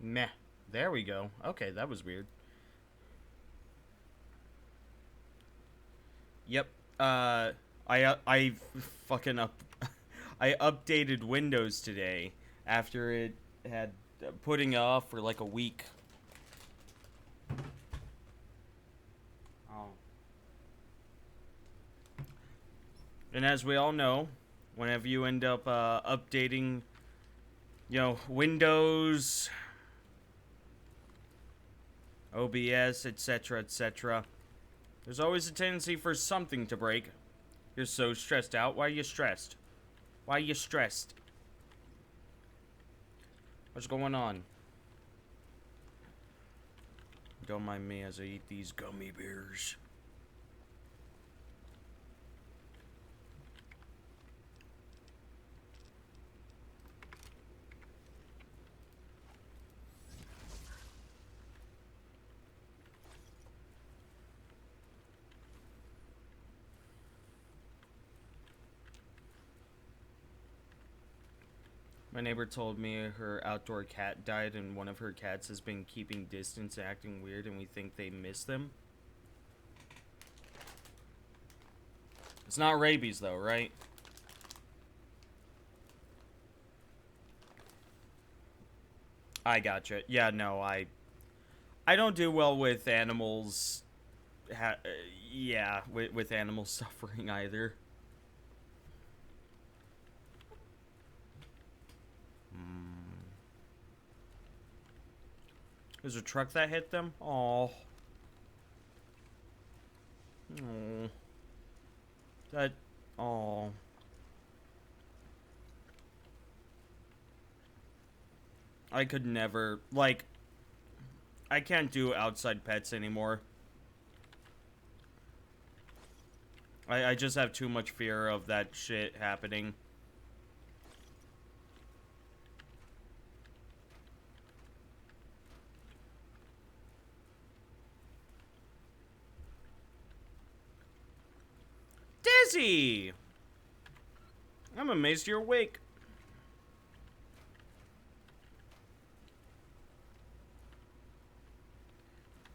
Meh. There we go. Okay, that was weird. Yep. I fucking up. I updated Windows today after it had putting it off for like a week. Oh. And as we all know, whenever you end up updating, Windows, OBS, etc., etc., there's always a tendency for something to break. You're so stressed out. Why are you stressed? Why are you stressed? What's going on? Don't mind me as I eat these gummy bears. My neighbor told me her outdoor cat died and one of her cats has been keeping distance and acting weird and we think they miss them. It's not rabies though, right? I gotcha. Yeah, no, I don't do well with animals. Yeah, with animals suffering either. Hmm. There's a truck that hit them? Oh. Oh. That. Oh. I could never. Like, I can't do outside pets anymore. I just have too much fear of that shit happening. Dizzy! I'm amazed you're awake.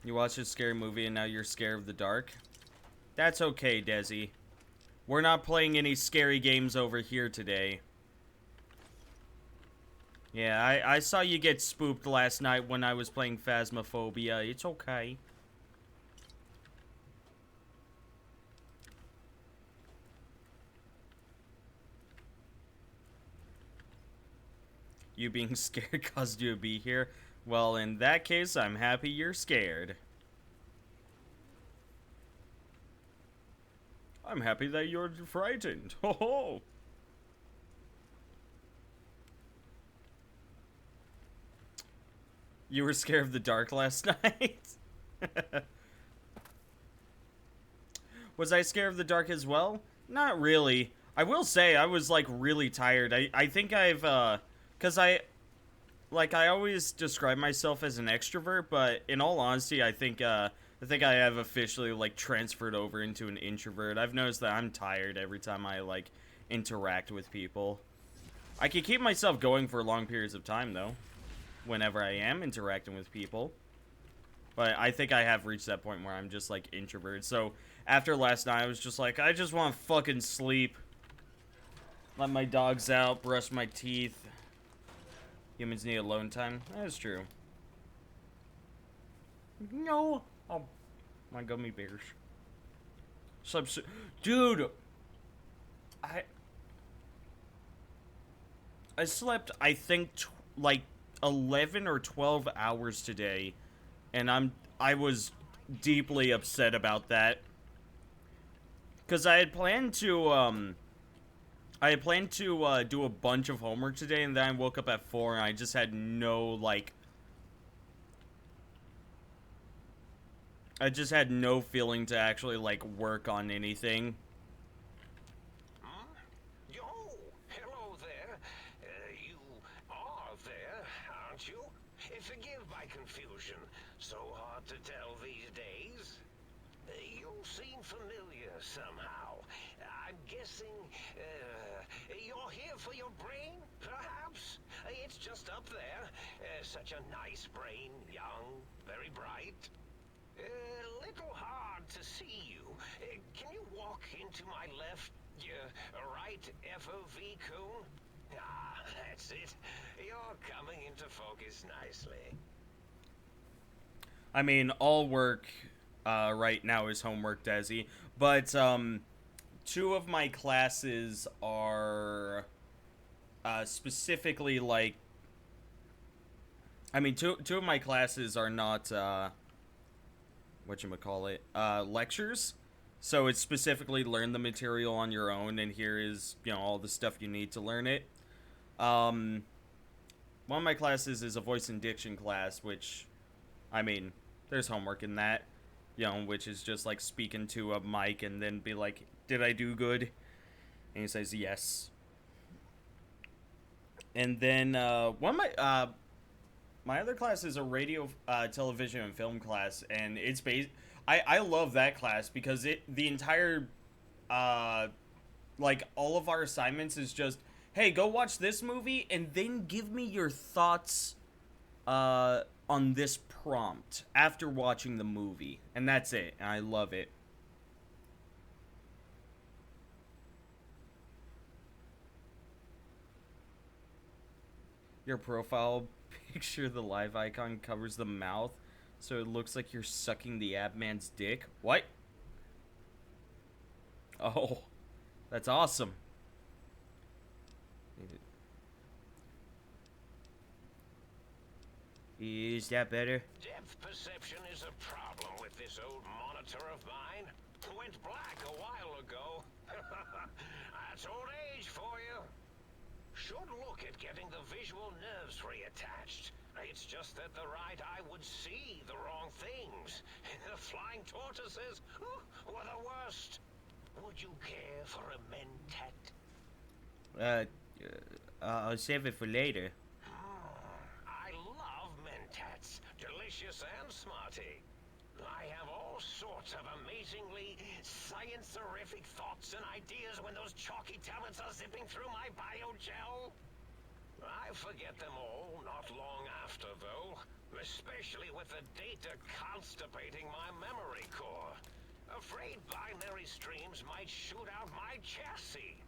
You watched a scary movie and now you're scared of the dark? That's okay, Desi. We're not playing any scary games over here today. Yeah, I saw you get spooked last night when I was playing Phasmophobia. It's okay. You being scared caused you to be here? Well, in that case, I'm happy you're scared. I'm happy that you're frightened. Ho ho! You were scared of the dark last night? Was I scared of the dark as well? Not really. I will say I was like really tired. I think I've cuz I always describe myself as an extrovert, but in all honesty, I think I have officially like transferred over into an introvert. I've noticed that I'm tired every time I like interact with people. I can keep myself going for long periods of time though, whenever I am interacting with people. But I think I have reached that point where I'm just like introverted. So after last night, I was just like, I just want to fucking sleep. Let my dogs out, brush my teeth. Humans need alone time. That is true. No. Oh, my gummy bears. Dude. I I slept, I think, like 11 or 12 hours today. And I was deeply upset about that. Because I had planned to do a bunch of homework today, and then I woke up at 4, and I just had no, like... I just had no feeling to actually, like, work on anything. Huh? Yo, hello there. You are there, aren't you? Forgive my confusion. So hard to tell these days. You seem familiar somehow. I'm guessing you're here for your brain, perhaps? It's just up there. Such a nice brain, young, very bright. A little hard to see you. Can you walk into my left, right FOV cone? Ah, that's it. You're coming into focus nicely. I mean, all work right now is homework, Desi. But two of my classes are specifically like. I mean, two of my classes are not whatchamacallit, lectures. So it's specifically learn the material on your own, and here is, all the stuff you need to learn it. Um, One of my classes is a voice and diction class, which, I mean, there's homework in that, which is just like speaking to a mic and then be like, did I do good? And he says yes. And then one of my other class is a radio, television, and film class, and it's based. I love that class because the entire, like all of our assignments is just, hey, go watch this movie and then give me your thoughts, on this prompt after watching the movie, and that's it. And I love it. Your profile picture, the live icon covers the mouth, so it looks like you're sucking the ab man's dick. What? Oh, that's awesome. Is that better? Depth perception is a problem with this old monitor of mine. Went black a while ago. That's old age for you. Should look at getting the visual nerves reattached. It's just that the right eye would see the wrong things. The flying tortoises were the worst. Would you care for a mentat? I'll save it for later. I love mentats. Delicious and smarty. I have all sorts of amazingly science-erific thoughts and ideas when those chalky tablets are zipping through my biogel. I forget them all not long after, though, especially with the data constipating my memory core. Afraid binary streams might shoot out my chassis.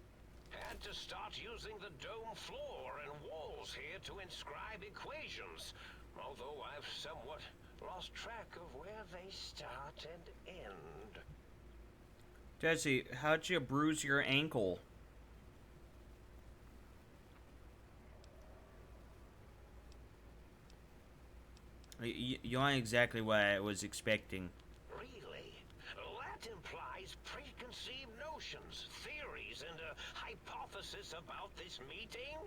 Had to start using the dome floor and walls here to inscribe equations, although I've somewhat lost track of where they start and end. Jesse, how'd you bruise your ankle? You aren't exactly what I was expecting. Really? That implies preconceived notions, theories, and a hypothesis about this meeting?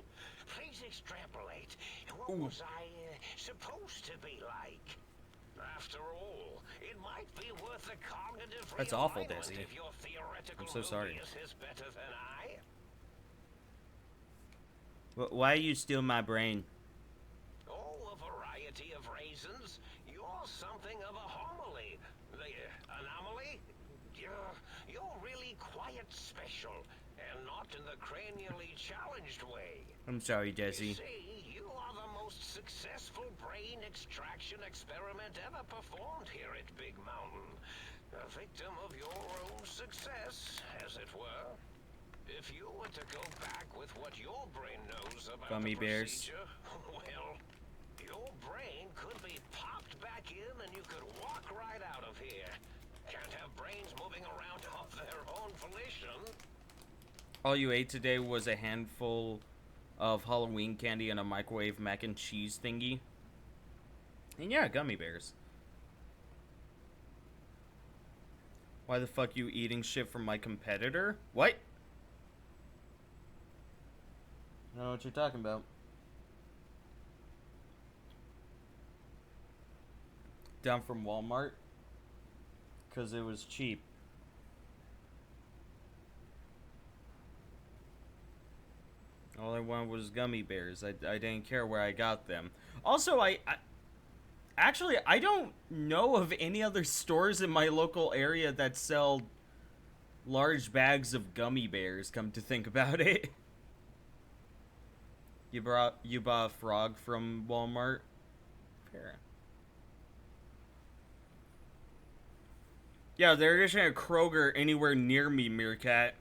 Please extrapolate. What was I supposed to be like? After all, it might be worth a cognitive That's awful, realignment Desi. if your theoretical I'm so sorry. Mobius is better than I. Why you steal my brain? Oh, a variety of reasons. You're something of a homily. The anomaly? You're really quite special, and not in the cranially challenged way. I'm sorry, You Jesse. see, you are the most successful brain extraction experiment ever performed here at Big Mountain. A victim of your own success, as it were. If you were to go back with what your brain knows about Gummy the bears. procedure, well, your brain could be popped back in and you could walk right out of here. Can't have brains moving around of their own volition. All you ate today was a handful of Halloween candy and a microwave mac and cheese thingy. And yeah, gummy bears. Why the fuck you eating shit from my competitor? What? I don't know what you're talking about. Down from Walmart? Because it was cheap. All I wanted was gummy bears. I didn't care where I got them. Also, actually, I don't know of any other stores in my local area that sell large bags of gummy bears, come to think about it. You bought a frog from Walmart? Fair. Yeah, there isn't a Kroger anywhere near me, Meerkat.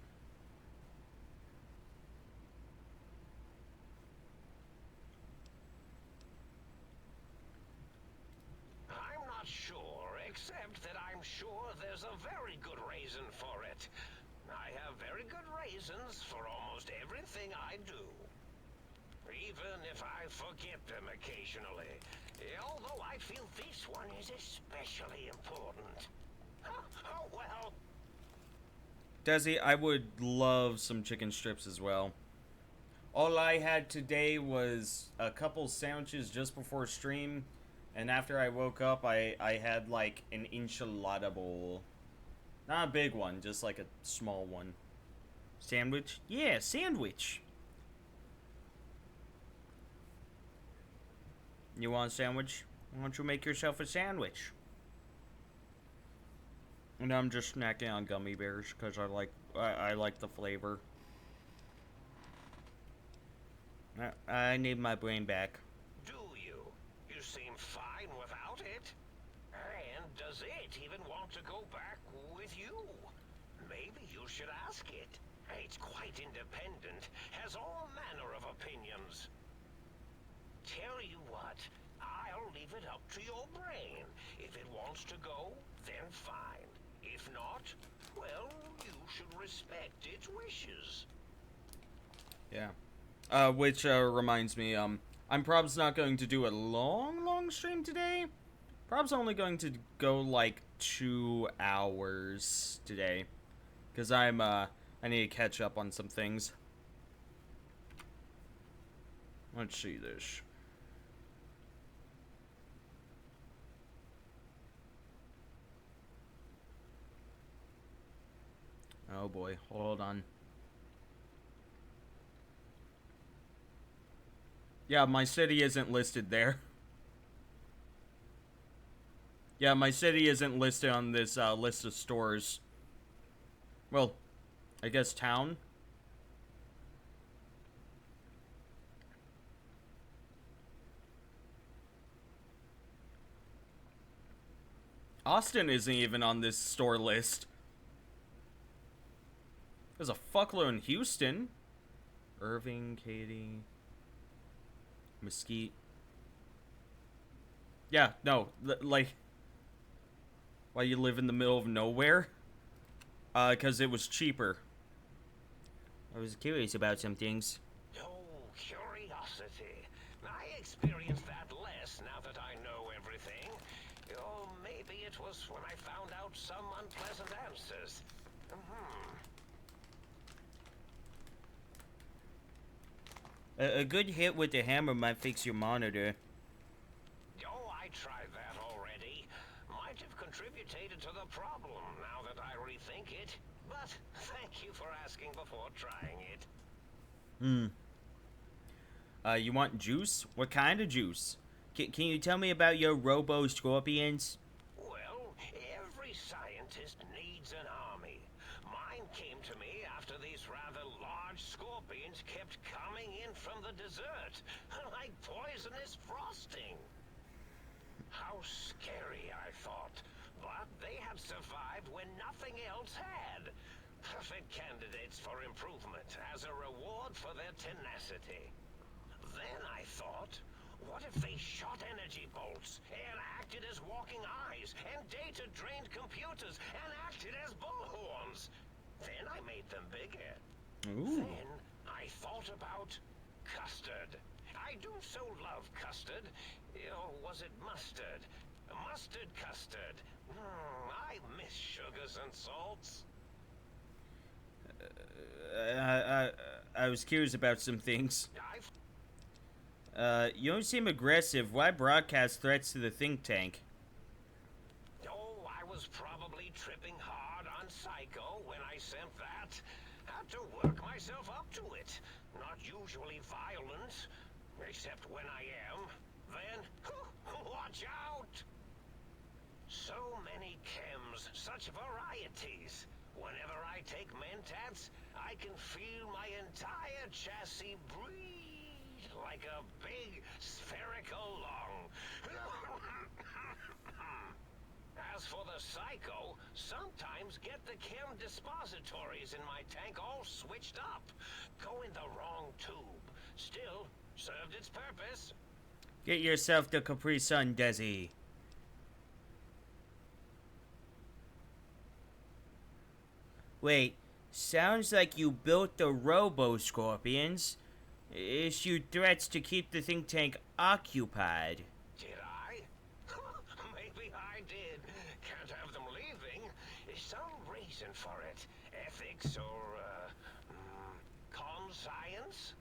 I'm not sure, except that I'm sure there's a very good reason for it. I have very good reasons for almost everything I do. Even if I forget them occasionally. Although I feel this one is especially important. Oh well. Desi, I would love some chicken strips as well. All I had today was a couple sandwiches just before stream, and after I woke up, I had like an enchilada bowl. Not a big one, just like a small one. Sandwich? Yeah, sandwich. You want a sandwich? Why don't you make yourself a sandwich? And I'm just snacking on gummy bears because I like the flavor. I need my brain back. Do you? You seem fine without it. And does it even want to go back with you? Maybe you should ask it. It's quite independent, has all manner of opinions. Tell you what, I'll leave it up to your brain. If it wants to go, then fine. If not, well, you should respect its wishes. Yeah. Which reminds me, I'm probably not going to do a long stream today. Probably only going to go like 2 hours today, because I need to catch up on some things. Let's see this. Oh boy, hold on. Yeah, my city isn't listed there. Yeah, my city isn't listed on this list of stores. Well, I guess town. Austin isn't even on this store list. There's a fuckload in Houston. Irving, Katy, Mesquite. Yeah, no, like, why you live in the middle of nowhere? Because it was cheaper. I was curious about some things. Oh, curiosity. I experience that less now that I know everything. Or maybe it was when I found out some unpleasant answers. A good hit with the hammer might fix your monitor. Oh, I tried that already. Might have contributed to the problem now that I rethink it. But thank you for asking before trying it. You want juice? What kind of juice? Can you tell me about your robo-scorpions? Well, every scientist needs an army. Mine came to me after these rather large scorpions kept coming in from the desert, like poisonous frosting. How scary, I thought. But they had survived when nothing else had. Perfect candidates for improvement as a reward for their tenacity. Then I thought, what if they shot energy bolts and acted as walking eyes and data-drained computers and acted as bullhorns? Then I made them bigger. Ooh. Then I thought about custard. I do so love custard. Or was it mustard? Mustard custard. I miss sugars and salts. I was curious about some things. I've You don't seem aggressive. Why broadcast threats to the think tank? Oh, I was probably tripping hard on Psycho when I sent that. Had to work myself up to it. Not usually violent, except when I am. Then, watch out! So many chems, such varieties. Whenever I take Mentats, I can feel my entire chassis breathe. like a big spherical lung. As for the psycho, sometimes get the chem dispositories in my tank all switched up. Go in the wrong tube. Still, served its purpose. Get yourself the Capri Sun, Desi. Wait, sounds like you built the Robo-Scorpions. Issued threats to keep the think tank occupied. Did I? Maybe I did. Can't have them leaving. There's some reason for it. Ethics or, conscience?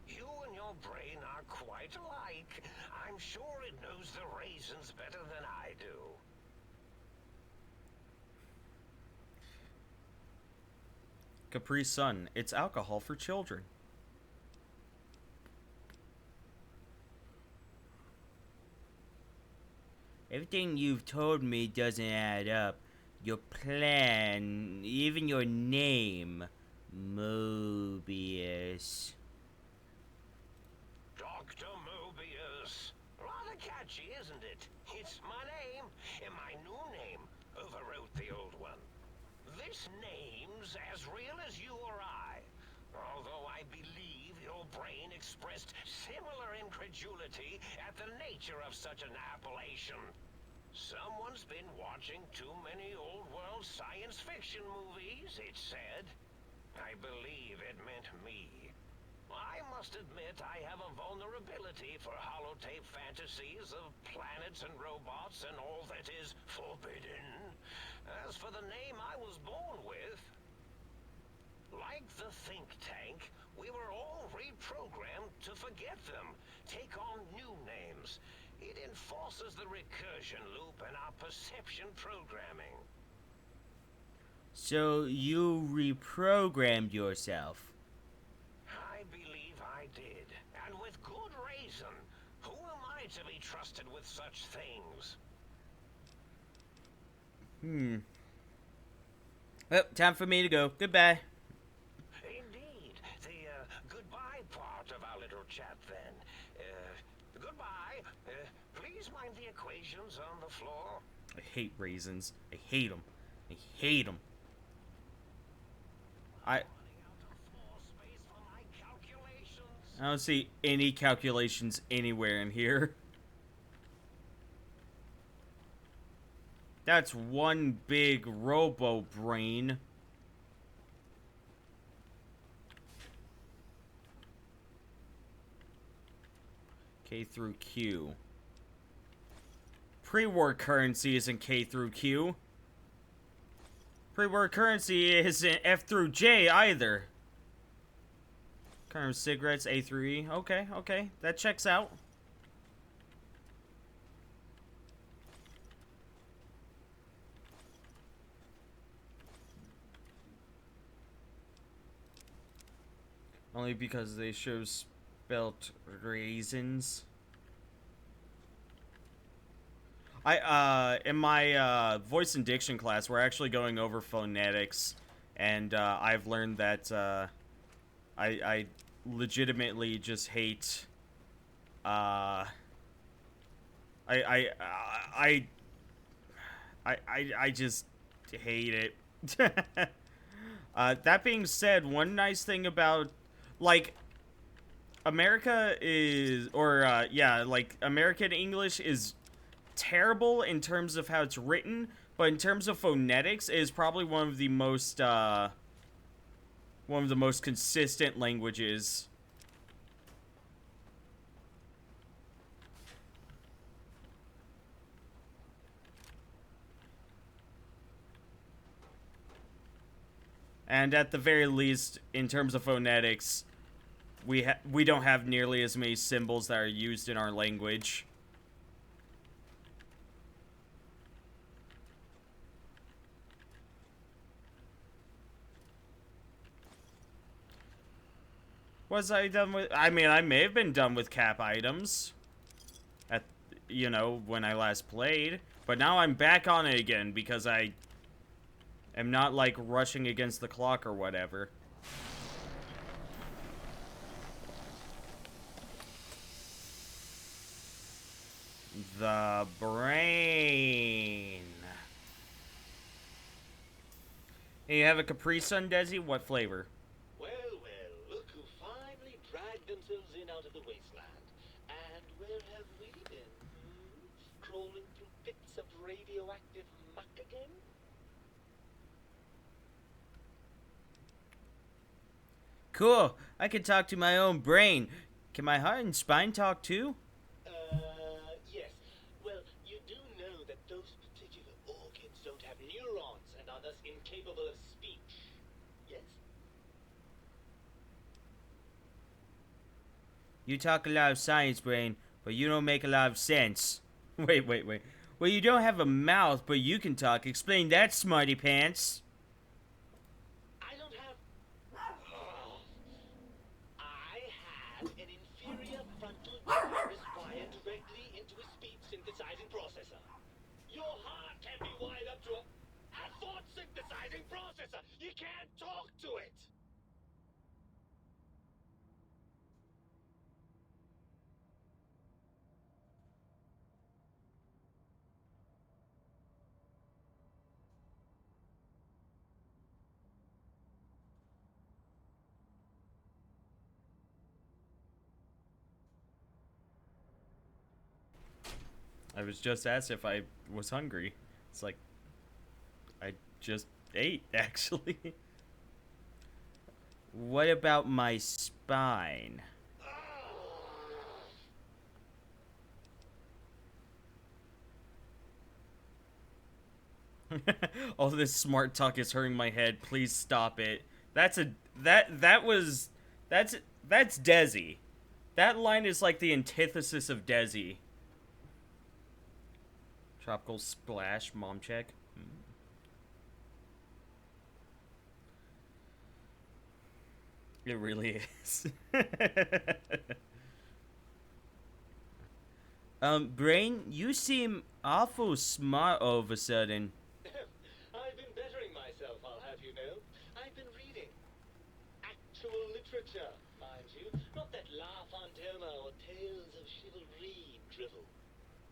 You and your brain are quite alike. I'm sure it knows the reasons better than I do. Capri Sun, it's alcohol for children. Everything you've told me doesn't add up. Your plan, even your name, Mobius. Dr. Mobius. Rather catchy, isn't it? It's my name, and my new name overwrote the old one. This name's as real as you or I. Although I believe your brain expressed similar incredulity at the nature of such an appellation. Someone's been watching too many old-world science fiction movies, it said. I believe it meant me. I must admit I have a vulnerability for holotape fantasies of planets and robots and all that is forbidden. As for the name I was born with, like the think tank, we were all reprogrammed to forget them, take on new names. It enforces the recursion loop in our perception programming. So you reprogrammed yourself. I believe I did, and with good reason. Who am I to be trusted with such things? Well, time for me to go. Goodbye. Indeed. The goodbye part of our little chat then. Goodbye. Please mind the equations on the floor. I hate raisins. I hate them. I hate them. I don't see any calculations anywhere in here. That's one big robo brain. K through Q. Pre-war currency isn't K through Q. Pre-war currency isn't F through J either. Kind of cigarettes, A through E. Okay, okay. That checks out. Only because they show spelt raisins. In my voice and diction class, we're actually going over phonetics, and I've learned that I legitimately just hate I just hate it. That being said, one nice thing about, like, America is, or yeah, like, American English is terrible in terms of how it's written, but in terms of phonetics, it is probably one of the most consistent languages. And at the very least, in terms of phonetics, we don't have nearly as many symbols that are used in our language. Was I done with... I mean, I may have been done with cap items at, you know, when I last played. But now I'm back on it again because I am not, like, rushing against the clock or whatever. The brain. Hey, you have a Capri Sun, Desi? What flavor? Well, well, look who finally dragged themselves in out of the wasteland. And where have we been? Crawling through bits of radioactive muck again? Cool. I can talk to my own brain. Can my heart and spine talk too? Yes. Well, you do know that those particular organs don't have neurons and are thus incapable of speech. Yes? You talk a lot of science, brain, but you don't make a lot of sense. Wait. Well, you don't have a mouth, but you can talk. Explain that, smarty pants. I don't have. I have an inferior frontal gyrus wired directly into a speech synthesizing processor. Your heart can be wired up to a thought synthesizing processor. You can't talk to it. I was just asked if I was hungry. It's like, I just ate, actually. What about my spine? All this smart talk is hurting my head. Please stop it. That's that's Desi. That line is like the antithesis of Desi. Tropical splash, mom check. It really is. Brain, you seem awful smart all of a sudden. I've been bettering myself, I'll have you know. I've been reading actual literature, mind you, not that La Fontana or Tales of Chivalry drivel.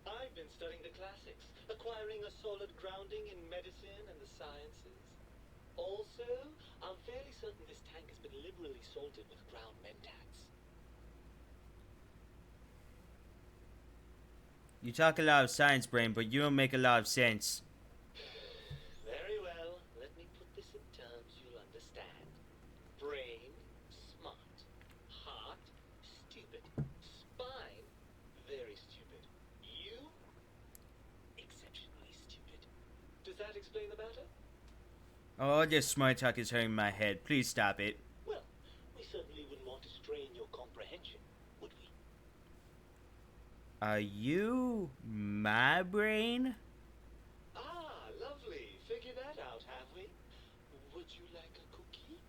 I've been studying the classics, acquiring a solid grounding in medicine and the sciences. Also, I'm fairly certain this tank has been liberally salted with ground mentats. You talk a lot of science, Brain, but you don't make a lot of sense. Very well, let me put this in terms you'll understand. Brain, smart. Heart, stupid. Spine, very stupid. You, exceptionally stupid. Does that explain the matter? Oh, this smart talk is hurting my head. Please stop it. Well, we certainly wouldn't want to strain your comprehension, would we? Are you my brain? Ah, lovely. Figured that out, have we? Would you like a cookie?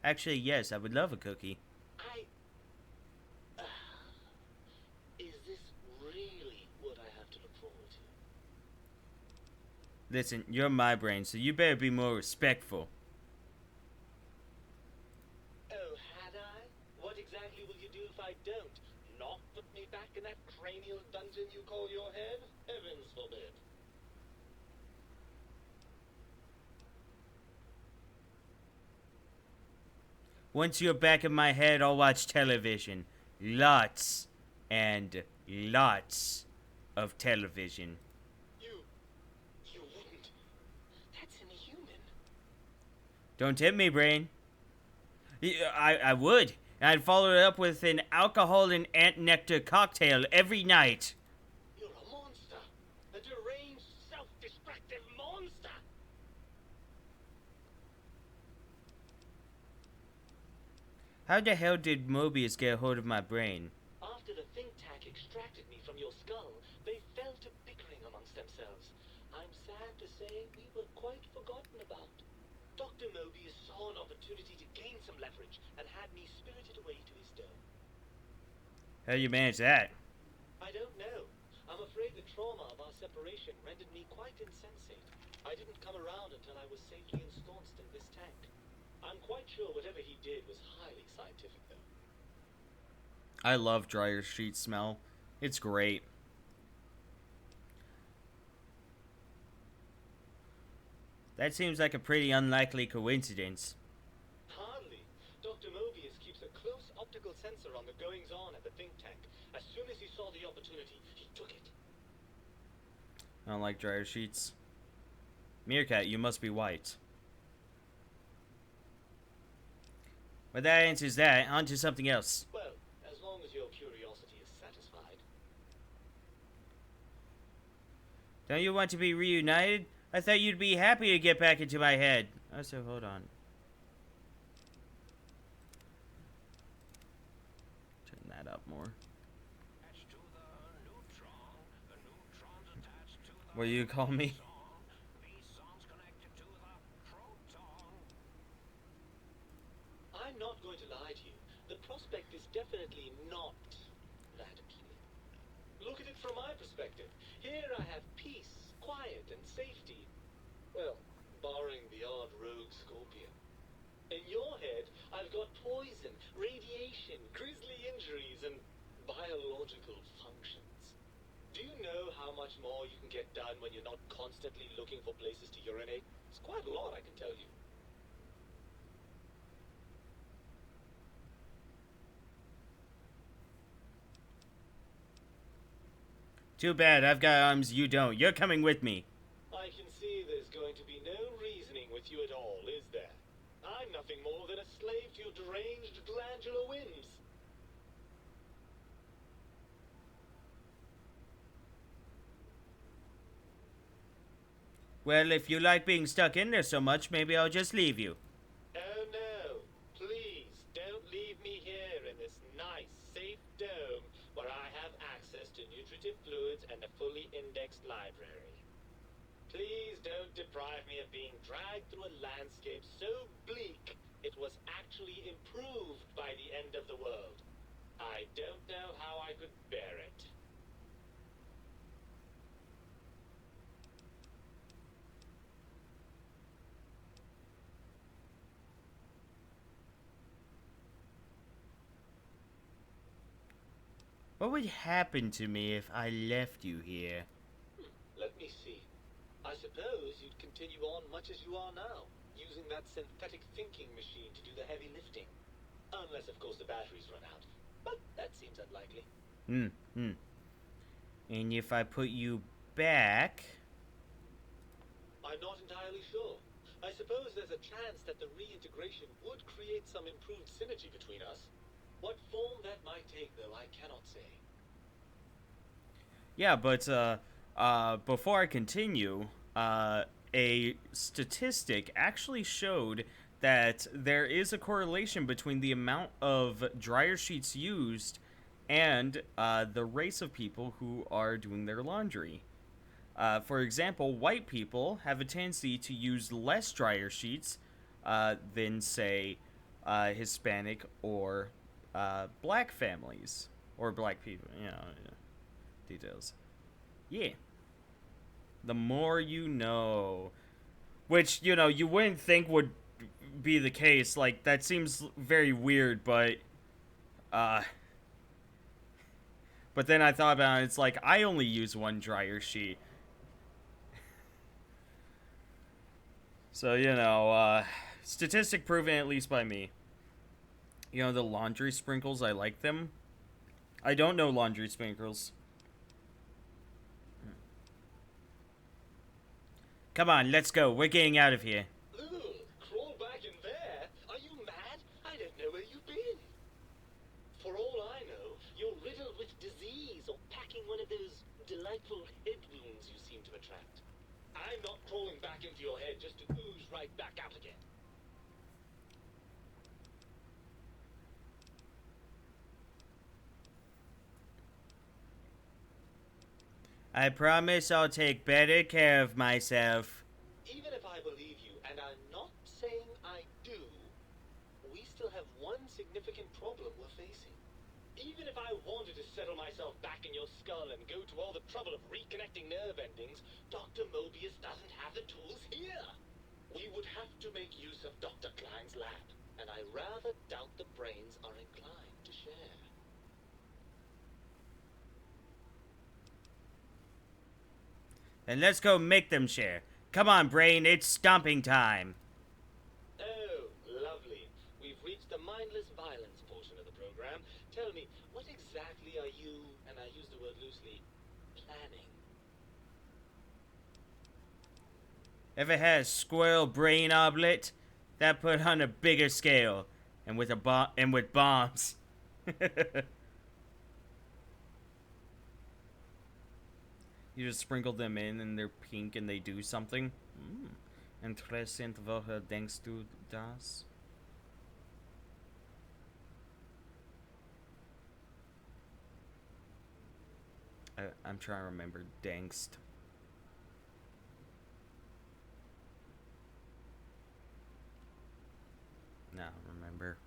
Actually, yes, I would love a cookie. Is this really what I have to look forward to? Listen, you're my brain, so you better be more respectful. Oh, had I? What exactly will you do if I don't? Not put me back in that cranial dungeon you call your head? Heavens forbid. Once you're back in my head, I'll watch television. Lots and lots of television. You wouldn't. That's inhuman. Don't tempt me, brain. I would. And I'd follow it up with an alcohol and ant nectar cocktail every night. You're a monster. A deranged, self-destructive monster. How the hell did Mobius get a hold of my brain? After the think tank extracted me from your skull, they fell to bickering amongst themselves. I'm sad to say we were quite forgotten about. Dr. Mobius saw an opportunity to gain some leverage and had me spirited away to his dome. How do you manage that? I don't know. I'm afraid the trauma of our separation rendered me quite insensate. I didn't come around until I was safely ensconced in this tank. I'm quite sure whatever he did was highly scientific, though. I love dryer sheet smell. It's great. That seems like a pretty unlikely coincidence. Hardly. Dr. Mobius keeps a close optical sensor on the goings-on at the think tank. As soon as he saw the opportunity, he took it. I don't like dryer sheets. Meerkat, you must be white. But that answers that. On to something else. Well, as long as your curiosity is satisfied. Don't you want to be reunited? I thought you'd be happy to get back into my head. Oh, so hold on. Turn that up more. What do you call me? I'm not going to lie to you. The prospect is definitely not that appealing. Look at it from my perspective. Here I have peace, quiet, and safety. Well, barring the odd rogue scorpion. In your head, I've got poison, radiation, grisly injuries, and biological functions. Do you know how much more you can get done when you're not constantly looking for places to urinate? It's quite a lot, I can tell you. Too bad, I've got arms, you don't. You're coming with me. I can see there's going to be no reasoning with you at all, is there? I'm nothing more than a slave to your deranged glandular whims. Well, if you like being stuck in there so much, maybe I'll just leave you. Oh no, please don't leave me here in this nice, safe dome where I have access to nutritive fluids and a fully indexed library. Please don't deprive me of being dragged through a landscape so bleak it was actually improved by the end of the world. I don't know how I could bear it. What would happen to me if I left you here? Let me see. I suppose you'd continue on much as you are now, using that synthetic thinking machine to do the heavy lifting. Unless, of course, the batteries run out. But that seems unlikely. And if I put you back... I'm not entirely sure. I suppose there's a chance that the reintegration would create some improved synergy between us. What form that might take, though, I cannot say. Yeah, but, before I continue, a statistic actually showed that there is a correlation between the amount of dryer sheets used and, the race of people who are doing their laundry. For example, white people have a tendency to use less dryer sheets, than, say, Hispanic or, black families. Or black people, you know, details. Yeah. The more you know. Which, you know, you wouldn't think would be the case. Like, that seems very weird, but... But then I thought about it, it's like, I only use one dryer sheet. So, you know, statistic proven at least by me. You know, the laundry sprinkles, I like them. I don't know laundry sprinkles. Come on, let's go. We're getting out of here. Ugh, crawl back in there? Are you mad? I don't know where you've been. For all I know, you're riddled with disease or packing one of those delightful head wounds you seem to attract. I'm not crawling back into your head just to ooze right back out again. I promise I'll take better care of myself. Even if I believe you, and I'm not saying I do, we still have one significant problem we're facing. Even if I wanted to settle myself back in your skull and go to all the trouble of reconnecting nerve endings, Dr. Mobius doesn't have the tools here. We would have to make use of Dr. Klein's lab, and I rather doubt the brains are inclined to share. Then let's go make them share. Come on, brain, it's stomping time. Oh, lovely. We've reached the mindless violence portion of the program. Tell me, what exactly are you, and I use the word loosely, planning? Ever had a squirrel brain omelet? That put on a bigger scale. And with bombs. You just sprinkle them in and they're pink and they do something. Interessant, woher denkst du das? I'm trying to remember denkst. No, I don't remember.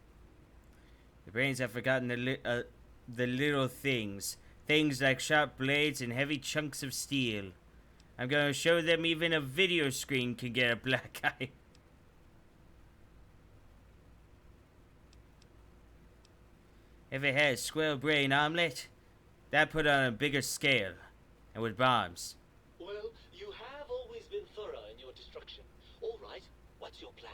The brains have forgotten the little things. Things like sharp blades and heavy chunks of steel. I'm gonna show them even a video screen can get a black eye. Ever had a squirrel brain omelet? That put on a bigger scale. And with bombs. Well, you have always been thorough in your destruction. All right, what's your plan?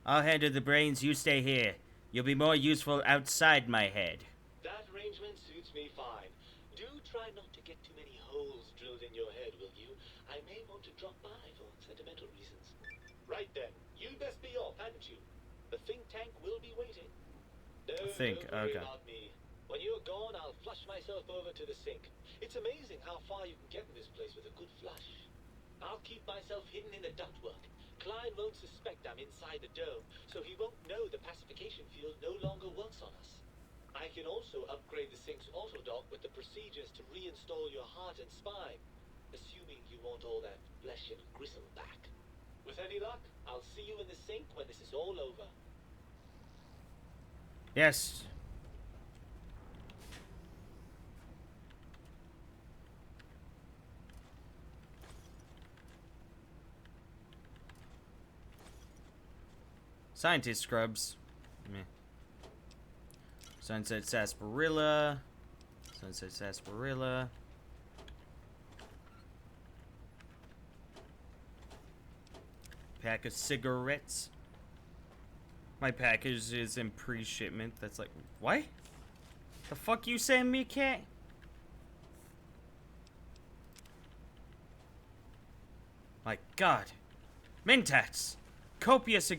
I'll handle the brains, you stay here. You'll be more useful outside my head. That arrangement suits me fine. Do try not to get too many holes drilled in your head, will you? I may want to drop by for sentimental reasons. Right then, you'd best be off, hadn't you? The think tank will be waiting. No, Think, don't worry okay. about me. When you're gone, I'll flush myself over to the sink. It's amazing how far you can get in this place with a good flush. I'll keep myself hidden in the ductwork. Klein won't suspect I'm inside the dome, so he won't know the pacification field no longer works on us. I can also upgrade the sink's autodock with the procedures to reinstall your heart and spine, assuming you want all that flesh and gristle back. With any luck, I'll see you in the sink when this is all over. Yes. Scientist scrubs. Meh. Sunset sarsaparilla. Sunset sarsaparilla. Pack of cigarettes. My package is in pre-shipment. That's like, what? The fuck you send me, cat? My god. Mentats! Copious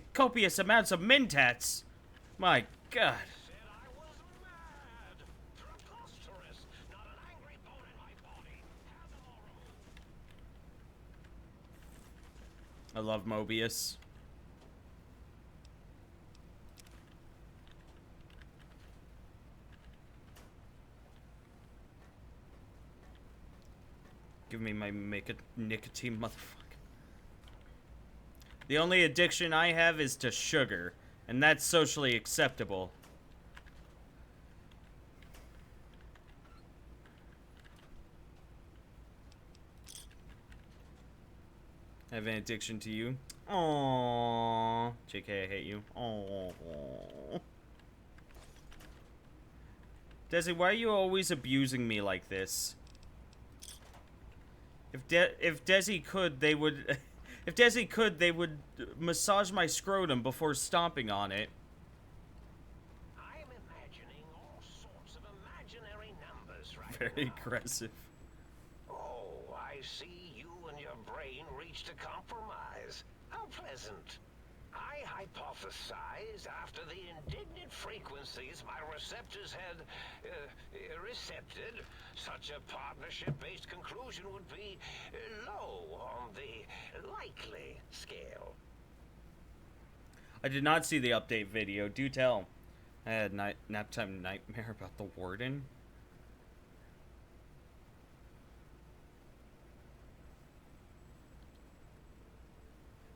amounts of mentats! My god. Said I was mad. Preposterous. Not an angry bone in my body. Have them all removed. I love Mobius. Give me my nicotine, motherfucker. The only addiction I have is to sugar, and that's socially acceptable. I have an addiction to you. Aww. JK, I hate you. Aww. Desi, why are you always abusing me like this? If Desi could, they would... If Desi could, they would massage my scrotum before stomping on it. I'm imagining all sorts of imaginary numbers right Very now. aggressive. Oh, I see you and your brain reached a compromise. How pleasant. I hypothesized after the indignant frequencies my receptors had recepted, such a partnership-based conclusion would be low on the likely scale. I did not see the update video. Do tell. I had naptime nightmare about the warden.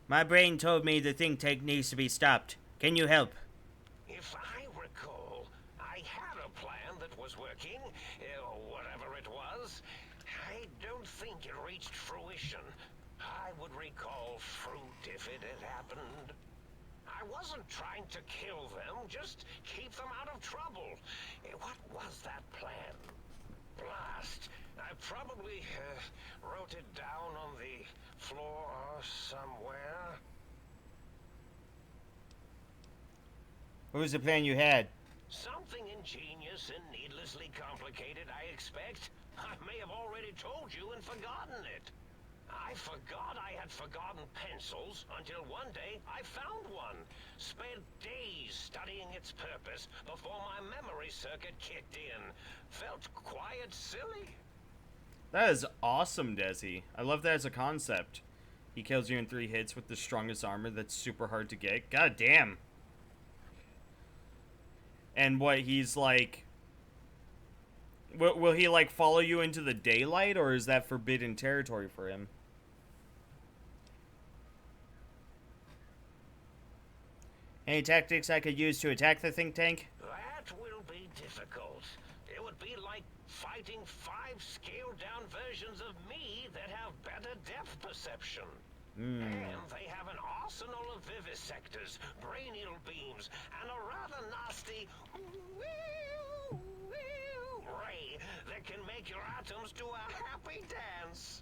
My brain told me the think tank needs to be stopped. Can you help? If I recall, I had a plan that was working, whatever it was. I don't think it reached fruition. I would recall fruit if it had happened. I wasn't trying to kill them, just keep them out of trouble. What was that plan? Blast. I probably wrote it down on the floor somewhere. What was the plan you had? Something ingenious and needlessly complicated, I expect. I may have already told you and forgotten it. I forgot I had forgotten pencils until one day I found one. Spent days studying its purpose before my memory circuit kicked in. Felt quite silly. That is awesome, Desi. I love that as a concept. He kills you in 3 hits with the strongest armor that's super hard to get. God damn. And what, he's like... Will he, like, follow you into the daylight, or is that forbidden territory for him? Any tactics I could use to attack the think tank? That will be difficult. It would be like fighting 5 scaled-down versions of me that have better depth perception. And they have an arsenal of vivisectors, brainial beams, and a rather nasty ray that can make your atoms do a happy dance.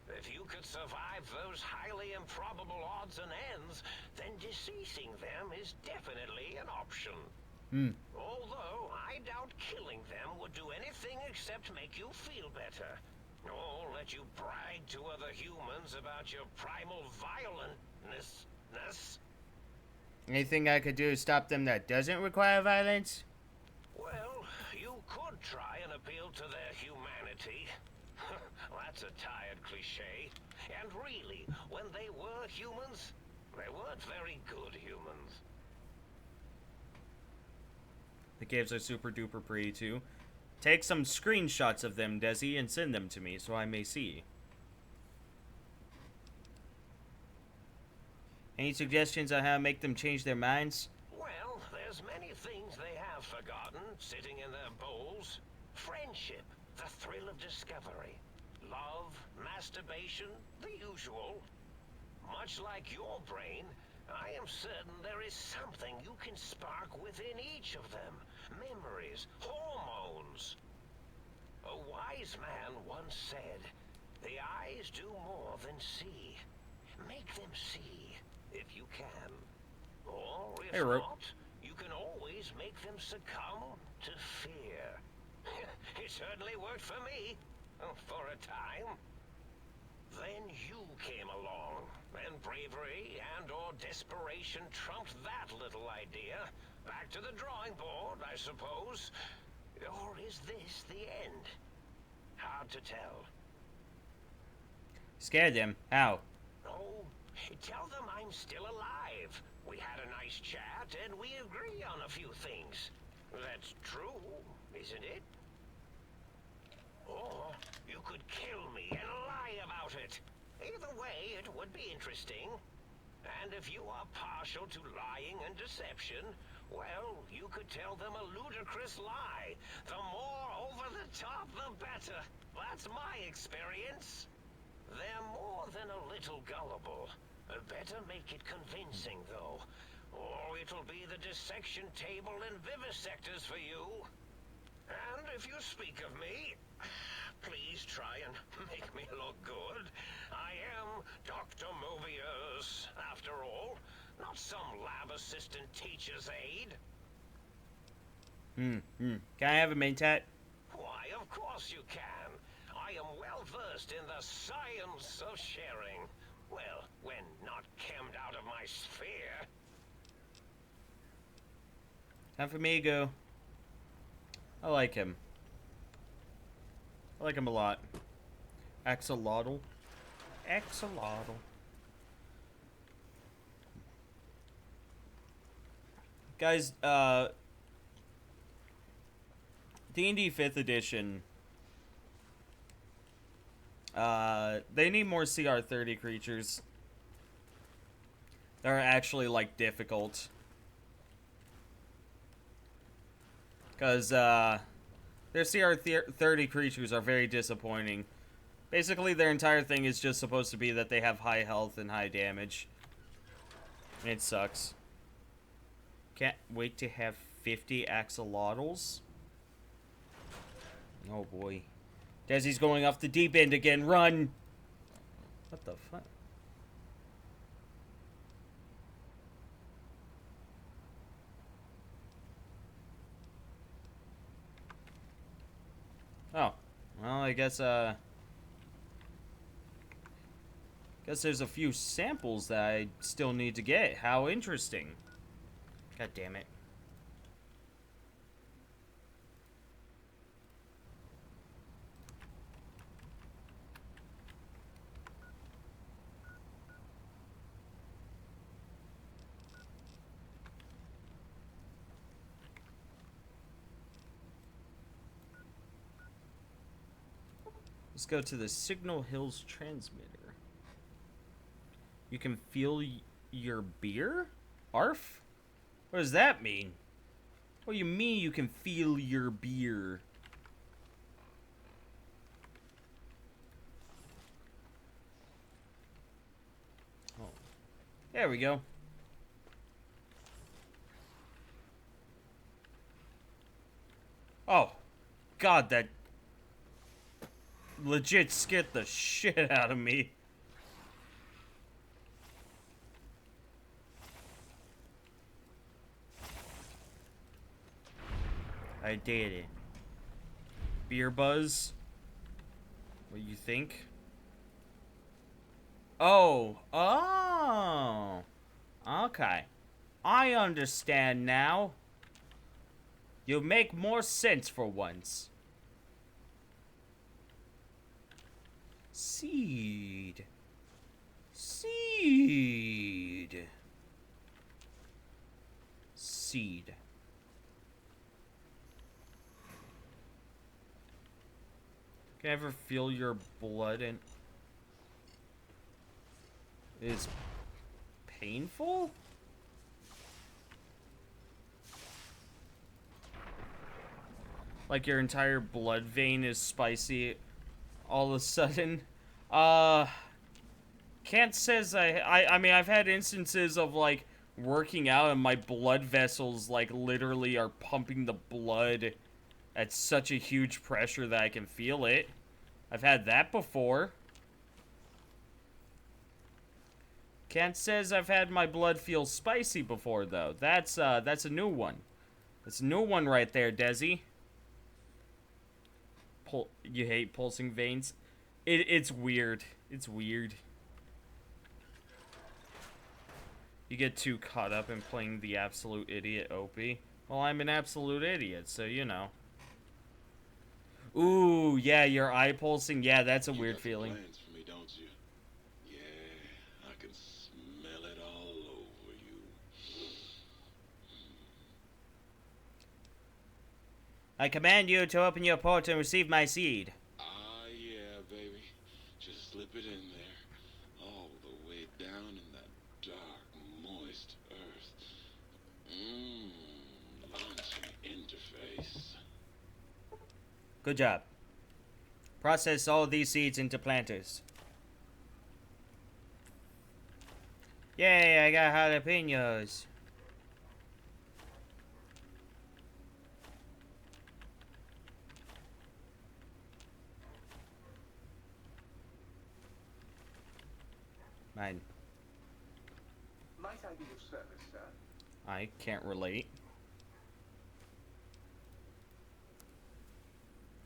If you could survive those highly improbable odds and ends, then deceasing them is definitely an option. Although, I doubt killing them would do anything except make you feel better. Or let you brag to other humans about your primal violentness. Anything I could do to stop them that doesn't require violence? Well, you could try and appeal to their humanity. That's a tired cliche. And really, when they were humans, they weren't very good humans. The caves are super duper pretty too. Take some screenshots of them, Desi, and send them to me so I may see. Any suggestions on how to make them change their minds? Well, there's many things they have forgotten, sitting in their bowls. Friendship, the thrill of discovery. Love, masturbation, the usual. Much like your brain, I am certain there is something you can spark within each of them. Memories, hormones. A wise man once said, the eyes do more than see. Make them see, if you can. Or if Hey, Rope. not, you can always make them succumb to fear. It certainly worked for me, for a time. Then you came along, and bravery and or desperation trumped that little idea. Back to the drawing board, I suppose. Or is this the end? Hard to tell. Scare them. How? Oh, tell them I'm still alive. We had a nice chat, and we agree on a few things. That's true, isn't it? Or you could kill me and lie about it. Either way, it would be interesting. And if you are partial to lying and deception, well, you could tell them a ludicrous lie. The more over the top, the better. That's my experience. They're more than a little gullible. Better make it convincing, though. Or it'll be the dissection table and vivisectors for you. And if you speak of me, please try and make me look good. I am Dr. Mobius, after all. Not some lab assistant teacher's aide. Can I have a main tat? Why, of course you can. I am well versed in the science of sharing. Well, when not chemmed out of my sphere. Time for me to go. I like him. I like him a lot. Axolotl. Axolotl. Guys, D&D 5th edition. They need more CR30 creatures. They're actually, like, difficult. Because, their CR30 creatures are very disappointing. Basically, their entire thing is just supposed to be that they have high health and high damage. It sucks. Can't wait to have 50 axolotls. Oh boy. Desi's going off the deep end again. Run! What the fuck? Oh. Well, I guess there's a few samples that I still need to get. How interesting. God damn it. Let's go to the Signal Hills transmitter. You can feel your beer? Arf? What does that mean? What do you mean you can feel your beer? Oh. There we go. Oh. God, that legit scared the shit out of me. I did it. Beer buzz? What do you think? Oh. Oh. Okay. I understand now. You make more sense for once. Seed. Seed. Seed. Can I ever feel your blood and is painful? Like your entire blood vein is spicy all of a sudden. Kant says I mean, I've had instances of, like, working out and my blood vessels, like, literally are pumping the blood at such a huge pressure that I can feel it. I've had that before. Kant says I've had my blood feel spicy before, though. That's a new one. That's a new one right there, Desi. You hate pulsing veins? It's weird. It's weird. You get too caught up in playing the absolute idiot Opie. Well, I'm an absolute idiot, so you know. Ooh, yeah, your eye pulsing. Yeah, that's a weird feeling. Plans for me, don't you? Yeah, I can smell it all over you. I command you to open your port and receive my seed. Ah, yeah, baby. Just slip it in there. All the way down in that dark, moist earth. Launching interface. Good job. Process all these seeds into planters. Yay, I got jalapenos. Mine. Might I be of service, sir? I can't relate.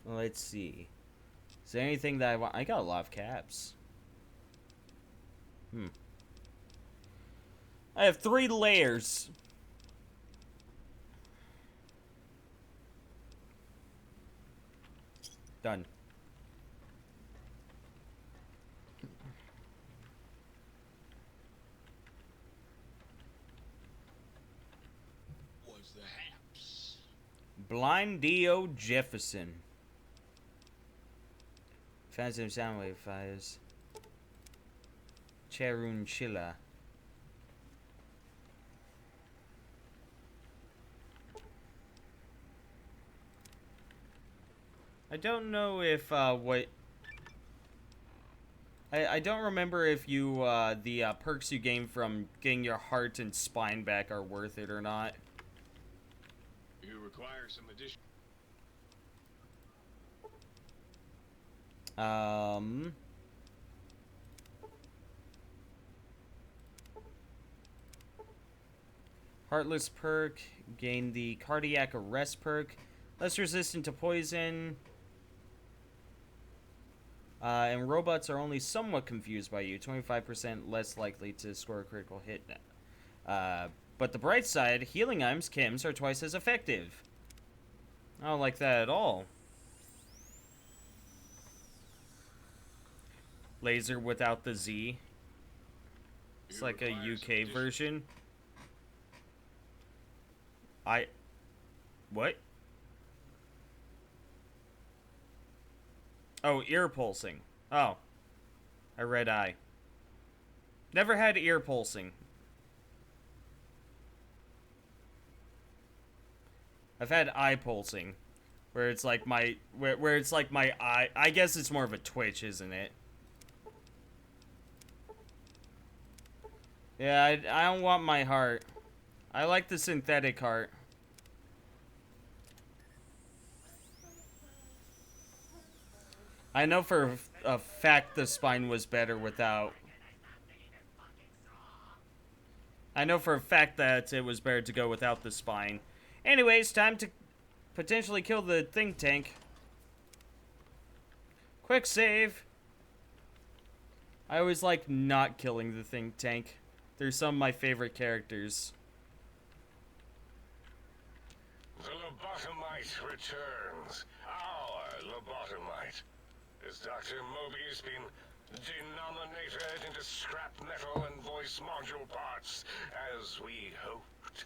Let's see. Is there anything that I want? I got a lot of caps. I have 3 layers. Done. What's the haps? Blind Dio Jefferson. Phantom Soundwave Fires. Cherun Chilla. I don't know if, what... I don't remember if you, the perks you gain from getting your heart and spine back are worth it or not. You require some additional. Heartless perk. Gain the cardiac arrest perk. Less resistant to poison. And robots are only somewhat confused by you. 25% less likely to score a critical hit. But the bright side, healing items, chems, are twice as effective. I don't like that at all. Laser without the Z. It's like a UK version. What? Oh, ear pulsing. Oh. I read eye. Never had ear pulsing. I've had eye pulsing. Where it's like my... Where it's like my eye... I guess it's more of a twitch, isn't it? Yeah, I don't want my heart. I like the synthetic heart. I know for a fact the spine was better without... I know for a fact that it was better to go without the spine. Anyways, time to potentially kill the think tank. Quick save. I always like not killing the think tank. They're some of my favorite characters. The lobotomite returns. Our lobotomite. Has Dr. Mobius been denominated into scrap metal and voice module parts, as we hoped?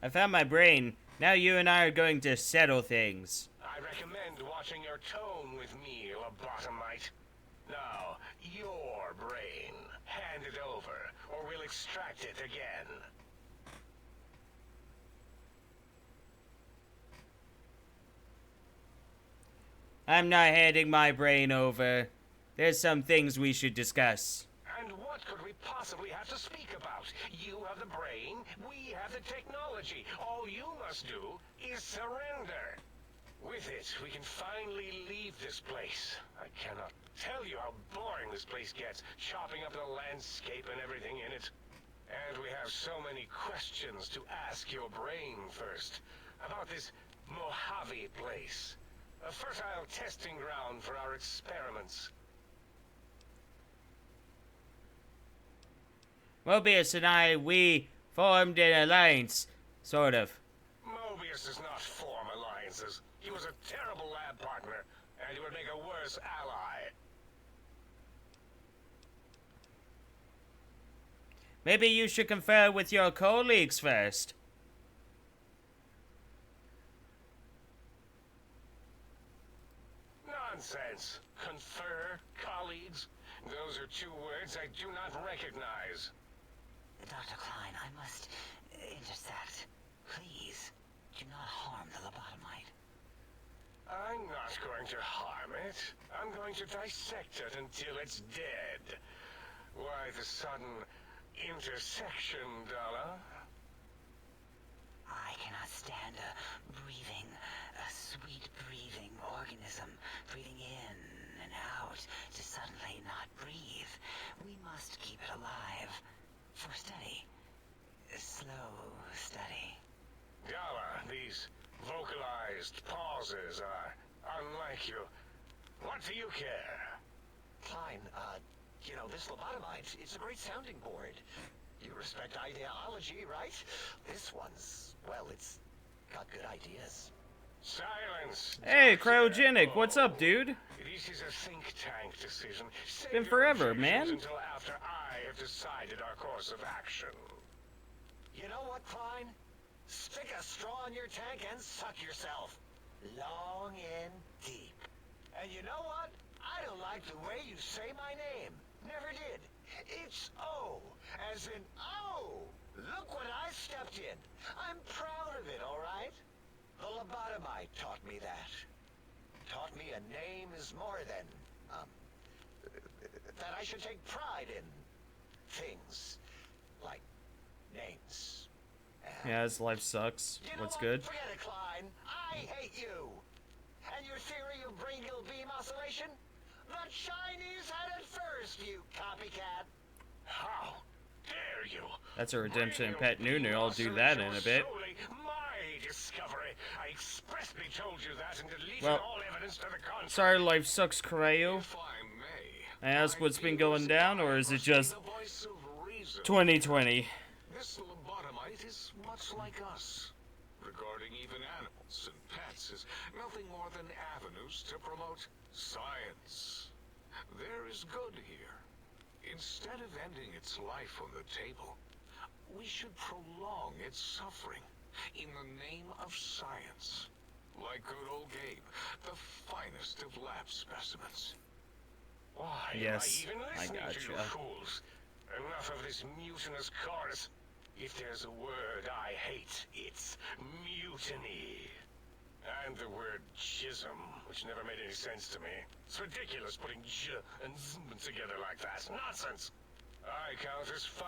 I found my brain. Now you and I are going to settle things. I recommend watching your tone with me, lobotomite. Now, your brain. Hand it over, or we'll extract it again. I'm not handing my brain over. There's some things we should discuss. And what could we possibly have to speak about? You have the brain, we have the technology. All you must do is surrender. With it, we can finally leave this place. I cannot tell you how boring this place gets, chopping up the landscape and everything in it. And we have so many questions to ask your brain first. About this Mojave place. A fertile testing ground for our experiments. Mobius and I, we formed an alliance. Sort of. Mobius does not form alliances. He was a terrible lab partner, and he would make a worse ally. Maybe you should confer with your colleagues first. Nonsense. Confer, colleagues. Those are two words I do not recognize. Dr. Klein, I must intersect. Please, do not harm the lobotomite. I'm not going to harm it. I'm going to dissect it until it's dead. Why the sudden intersection, Dalla? I cannot stand a sweet breathing organism, breathing in and out to suddenly not breathe. We must keep it alive. For study. Slow study. Dalla, these vocalized pauses are unlike you. What do you care? Klein, you know, this lobotomite, it's a great sounding board. You respect ideology, right? This one's, well, it's got good ideas. Silence! Hey, Dr. Cryogenic, what's up, dude? This is a think tank decision. Save Been your forever, objections man. Until after I have decided our course of action. You know what, Klein? Stick a straw in your tank and suck yourself. Long and deep. And you know what? I don't like the way you say my name. Never did. It's O, as in oh. Look what I stepped in. I'm proud of it, all right? The lobotomite taught me that. Taught me a name is more than, that I should take pride in things like names. Yeah, his life sucks. You know What's what? good? Forget it, Klein. I hate you. And your theory of brain-gill beam oscillation? The Chinese had it first, you copycat. How dare you? That's a redemption in Pet Nunu. I'll do that in a bit. Solely my discovery. I expressly told you that and deleted Well, all evidence to the contrary. sorry, life sucks, Cryo. If I may, I ask what's been going down, or is it just the voice of reason. 2020? This lobotomite is much like us. Regarding even animals and pets is nothing more than avenues to promote science. There is good here. Instead of ending its life on the table, we should prolong its suffering in the name of science. Like good old Gabe, the finest of lab specimens. Why Yes, am I even I listening to you gotcha. fools? Enough of this mutinous chorus. If there's a word I hate, it's mutiny. And the word jism, which never made any sense to me. It's ridiculous putting j and z together like that. Nonsense. I count as 5.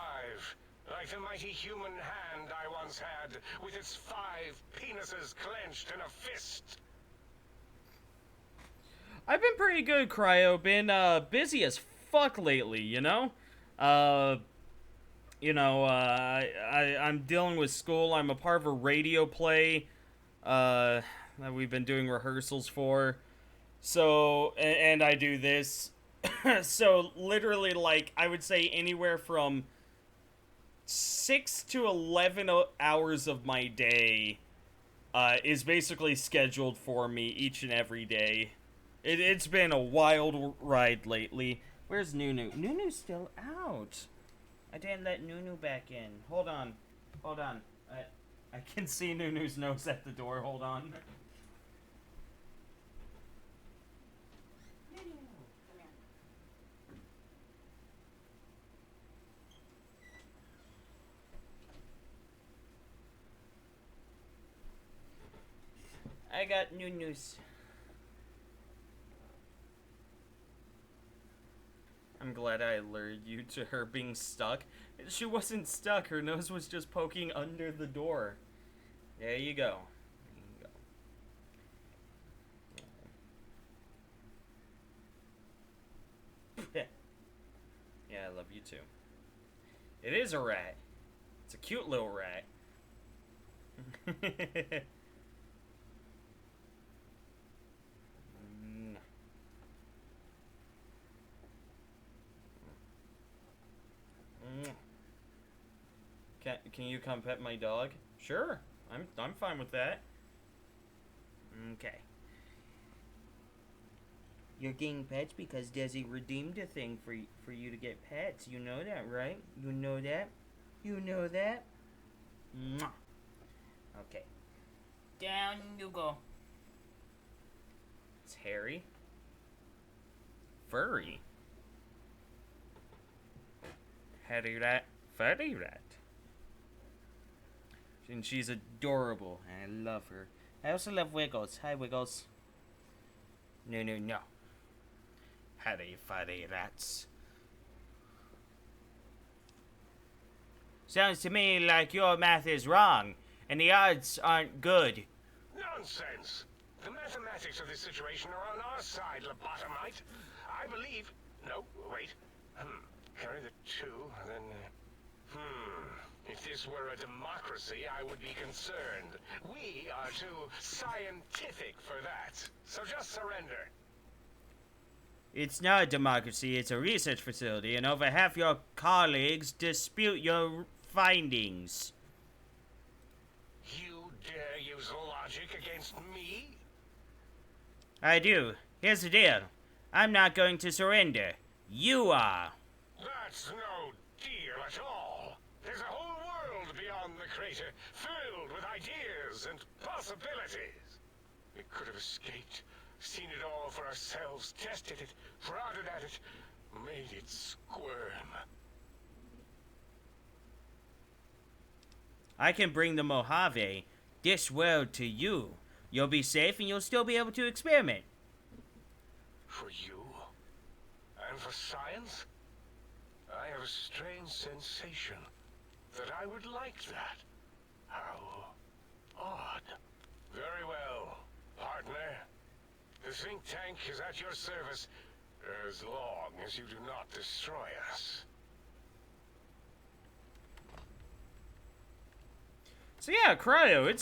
Like the mighty human hand I once had, with its 5 penises clenched in a fist. I've been pretty good, Cryo. Been busy as fuck lately, you know? I'm dealing with school. I'm a part of a radio play that we've been doing rehearsals for. So, and I do this. So, literally, like, I would say anywhere from 6 to 11 hours of my day is basically scheduled for me each and every day. It's been a wild ride lately. Where's Nunu? Nunu's still out. I didn't let Nunu back in. Hold on. I can see Nunu's nose at the door. Hold on. Nunu, come here. I got Nunu's. I'm glad I alerted you to her being stuck. She wasn't stuck. Her nose was just poking under the door. There you go. Yeah, I love you too. It is a rat. It's a cute little rat. Can you come pet my dog? Sure, I'm fine with that. Okay. You're getting pets because Desi redeemed a thing for you to get pets. You know that, right? You know that? You know that? Mwah. Okay. Down you go. It's hairy. Furry. Hairy rat. Furry rat. And she's adorable, and I love her. I also love Wiggles. Hi, Wiggles. No. Howdy, fuddy rats. Sounds to me like your math is wrong, and the odds aren't good. Nonsense. The mathematics of this situation are on our side, lobotomite. I believe... No, wait. Carry the 2, then... If this were a democracy, I would be concerned. We are too scientific for that. So just surrender. It's not a democracy, it's a research facility, and over half your colleagues dispute your findings. You dare use logic against me? I do. Here's the deal. I'm not going to surrender. You are. That's no deal at all. There's a whole world beyond the crater, filled with ideas and possibilities. We could have escaped, seen it all for ourselves, tested it, prodded at it, made it squirm. I can bring the Mojave, this world, to you. You'll be safe and you'll still be able to experiment. For you? And for science, I have a strange sensation that I would like that. How odd. Very well, partner. The think tank is at your service as long as you do not destroy us. So yeah, Cryo,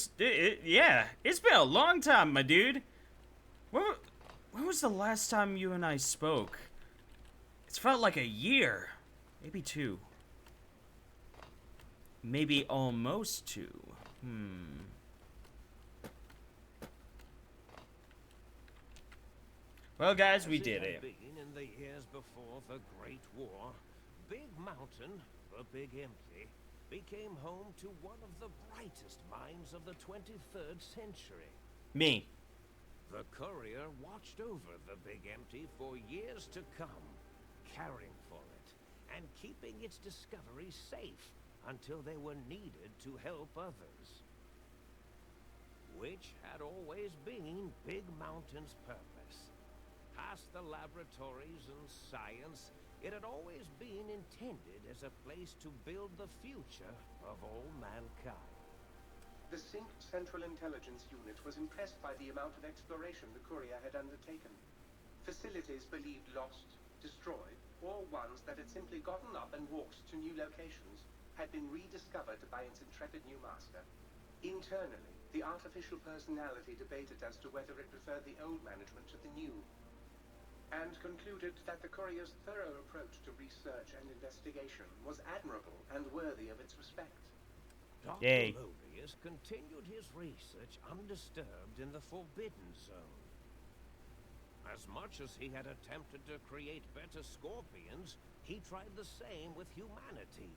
yeah, it's been a long time, my dude. When was the last time you and I spoke? It's felt like a year, maybe 2. Maybe almost 2. Well, guys, we did it. In the years before the Great War, Big Mountain, the Big Empty, became home to one of the brightest minds of the 23rd century. Me. The courier watched over the Big Empty for years to come, caring for it and keeping its discoveries safe until they were needed to help others. Which had always been Big Mountain's purpose. Past the laboratories and science, it had always been intended as a place to build the future of all mankind. The Sync Central Intelligence Unit was impressed by the amount of exploration the courier had undertaken. Facilities believed lost, destroyed, or ones that had simply gotten up and walked to new locations had been rediscovered by its intrepid new master. Internally, the artificial personality debated as to whether it preferred the old management to the new, and concluded that the courier's thorough approach to research and investigation was admirable and worthy of its respect. Yay. Dr. Lobius continued his research undisturbed in the Forbidden Zone. As much as he had attempted to create better scorpions, he tried the same with humanity,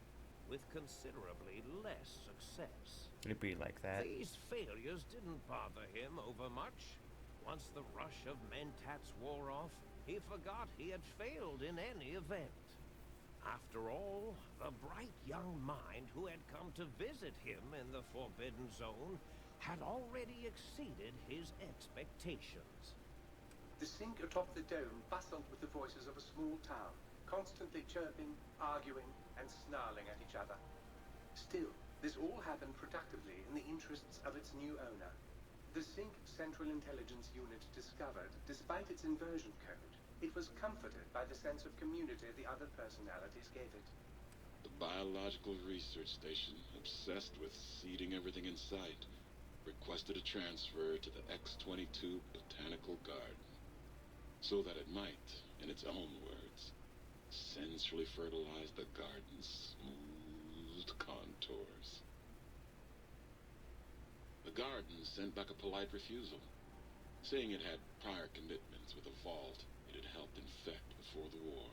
with considerably less success. It'd be like that. These failures didn't bother him over much. Once the rush of mentats wore off, he forgot he had failed in any event. After all, the bright young mind who had come to visit him in the Forbidden Zone had already exceeded his expectations. The Sync atop the dome bustled with the voices of a small town, constantly chirping, arguing, and snarling at each other. Still, this all happened productively in the interests of its new owner. The Sync Central Intelligence Unit discovered, despite its inversion code, it was comforted by the sense of community the other personalities gave it. The biological research station, obsessed with seeding everything in sight, requested a transfer to the X-22 Botanical Garden, so that it might, in its own words, sensually fertilize the garden's smooth contours. The garden sent back a polite refusal, saying it had prior commitments with a vault it had helped infect before the war.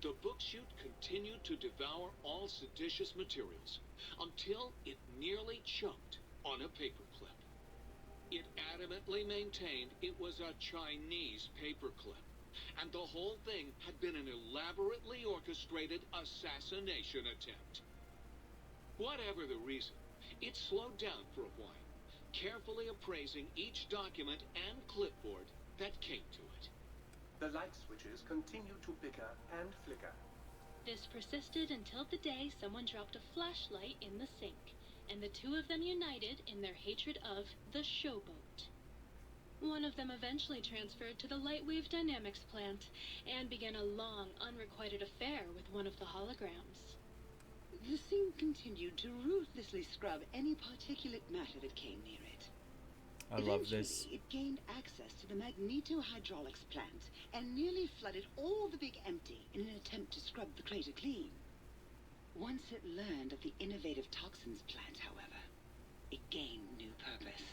The book chute continued to devour all seditious materials until it nearly choked on a paperclip. It adamantly maintained it was a Chinese paperclip, and the whole thing had been an elaborately orchestrated assassination attempt. Whatever the reason, it slowed down for a while, carefully appraising each document and clipboard that came to it. The light switches continued to bicker and flicker. This persisted until the day someone dropped a flashlight in the sink, and the two of them united in their hatred of the showboat. One of them eventually transferred to the Lightwave Dynamics plant, and began a long, unrequited affair with one of the holograms. The thing continued to ruthlessly scrub any particulate matter that came near it. I love this. Eventually, it gained access to the magnetohydraulics plant and nearly flooded all the Big Empty in an attempt to scrub the crater clean. Once it learned of the innovative toxins plant, however, it gained new purpose.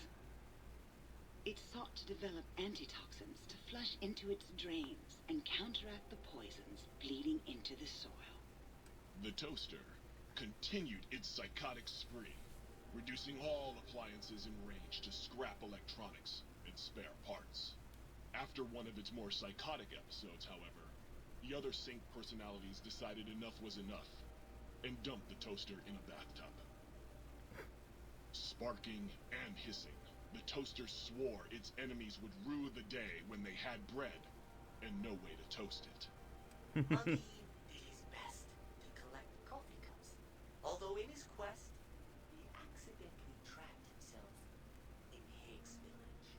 It sought to develop antitoxins to flush into its drains and counteract the poisons bleeding into the soil. The toaster continued its psychotic spree, reducing all appliances in range to scrap electronics and spare parts. After one of its more psychotic episodes, however, the other Sync personalities decided enough was enough and dumped the toaster in a bathtub. Sparking and hissing, the toaster swore its enemies would rue the day when they had bread and no way to toast it. Muggy did his best to collect coffee cups, although in his quest, he accidentally trapped himself in Higgs Village.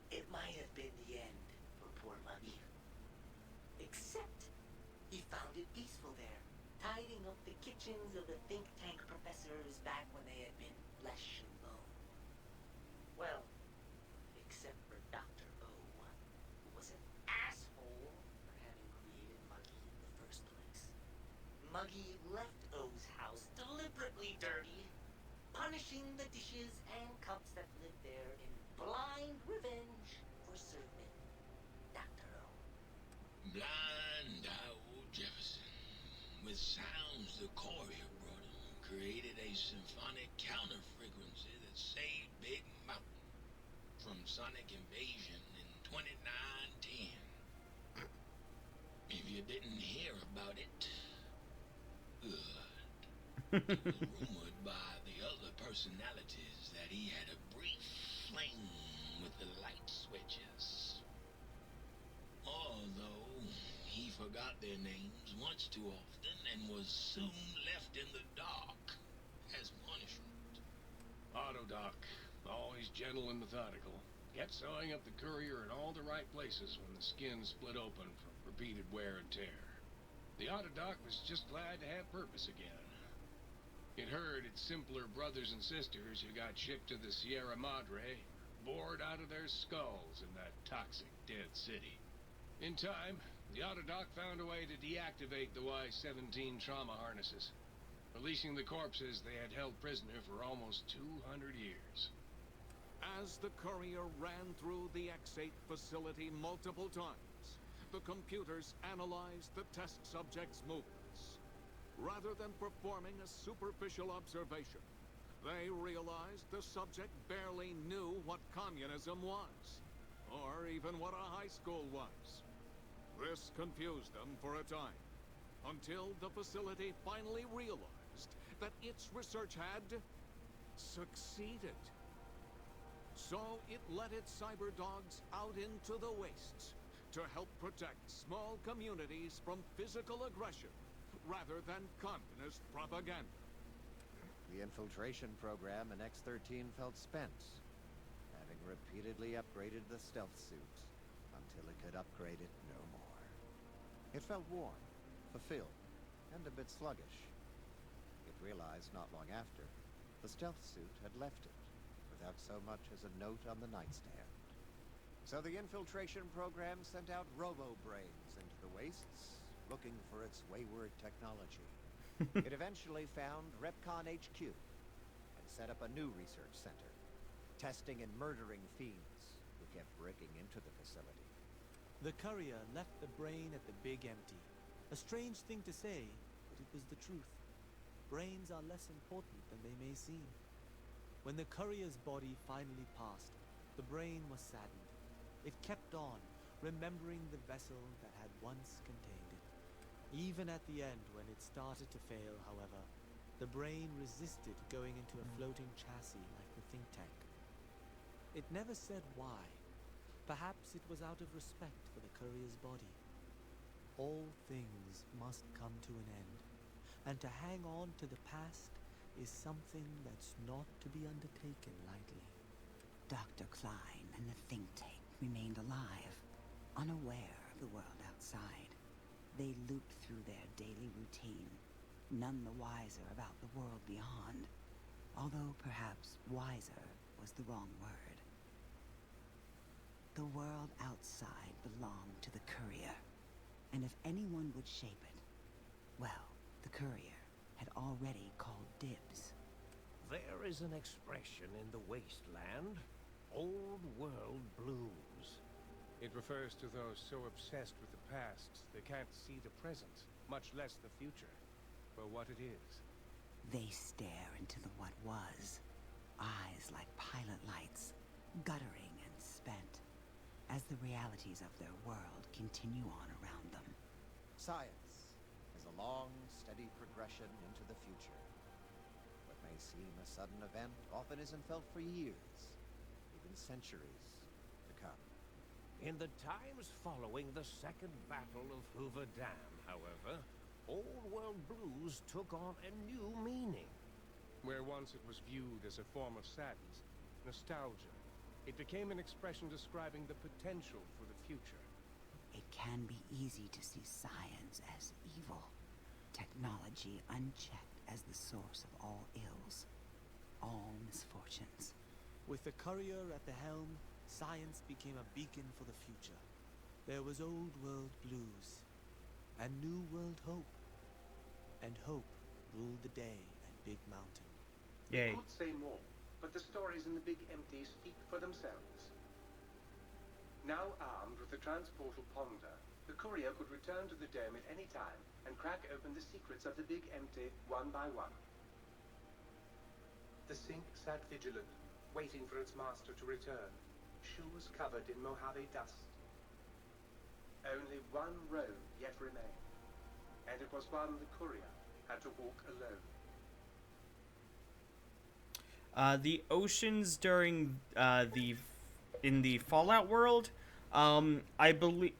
It might have been the end for poor Muggy. Except, he found it peaceful there, tidying up the kitchens of the think tank professors back when they had been flesh and bone. Well, except for Dr. O, who was an asshole for having created Muggy in the first place. Muggy left O's house deliberately dirty, punishing the dishes and cups that lived there in blind revenge for serving Dr. O. Blind old Jefferson, with sounds the courier brought him, created a symphonic counter-frequency that saved Big Mountain from sonic invasion in 2910. If you didn't hear about it, good. It was rumored by the other personalities that he had a brief fling with the light switches. Although he forgot their names once too often and was soon left in the dark as punishment. Autodoc, always gentle and methodical, kept sewing up the courier in all the right places when the skin split open from repeated wear and tear. The Autodoc was just glad to have purpose again. It heard its simpler brothers and sisters who got shipped to the Sierra Madre bored out of their skulls in that toxic dead city. In time, the Autodoc found a way to deactivate the Y-17 trauma harnesses, releasing the corpses they had held prisoner for almost 200 years. As the courier ran through the X8 facility multiple times, the computers analyzed the test subject's movements. Rather than performing a superficial observation, they realized the subject barely knew what communism was, or even what a high school was. This confused them for a time, until the facility finally realized that its research had succeeded. So it let its cyber dogs out into the wastes to help protect small communities from physical aggression rather than communist propaganda. The infiltration program in X-13 felt spent, having repeatedly upgraded the stealth suit until it could upgrade it no more. It felt worn, fulfilled, and a bit sluggish. It realized not long after the stealth suit had left it without so much as a note on the nightstand. So the infiltration program sent out robo-brains into the wastes, looking for its wayward technology. It eventually found Repcon HQ and set up a new research center, testing and murdering fiends who kept breaking into the facility. The courier left the brain at the big empty. A strange thing to say, but it was the truth. Brains are less important than they may seem. When the courier's body finally passed, the brain was saddened. It kept on, remembering the vessel that had once contained it. Even at the end, when it started to fail, however, the brain resisted going into a floating chassis like the think tank. It never said why. Perhaps it was out of respect for the courier's body. All things must come to an end, and to hang on to the past is something that's not to be undertaken lightly. Dr. Klein and the think tank remained alive, unaware of the world outside. They looped through their daily routine, none the wiser about the world beyond, although perhaps wiser was the wrong word. The world outside belonged to the courier, and if anyone would shape it, well, the courier had already called dibs. There is an expression in the wasteland, old world blues. It refers to those so obsessed with the past they can't see the present, much less the future, for what it is. They stare into the what was, eyes like pilot lights, guttering and spent, as the realities of their world continue on around them. Science is a long, steady progression into the future. What may seem a sudden event often isn't felt for years, even centuries to come. In the times following the Second Battle of Hoover Dam, however, Old World blues took on a new meaning. Where once it was viewed as a form of sadness, nostalgia, it became an expression describing the potential for the future. It can be easy to see science as evil, technology unchecked as the source of all ills, all misfortunes. With the courier at the helm, science became a beacon for the future. There was old world blues, and new world hope. And hope ruled the day at Big Mountain. Yay. I could say more, but the stories in the Big Empty speak for themselves. Now armed with the transportal Ponder, the courier could return to the dome at any time and crack open the secrets of the Big Empty one by one. The sink sat vigilant, waiting for its master to return, shoes covered in Mojave dust. Only one road yet remained, and it was one the courier had to walk alone. The oceans during in the Fallout world, I believe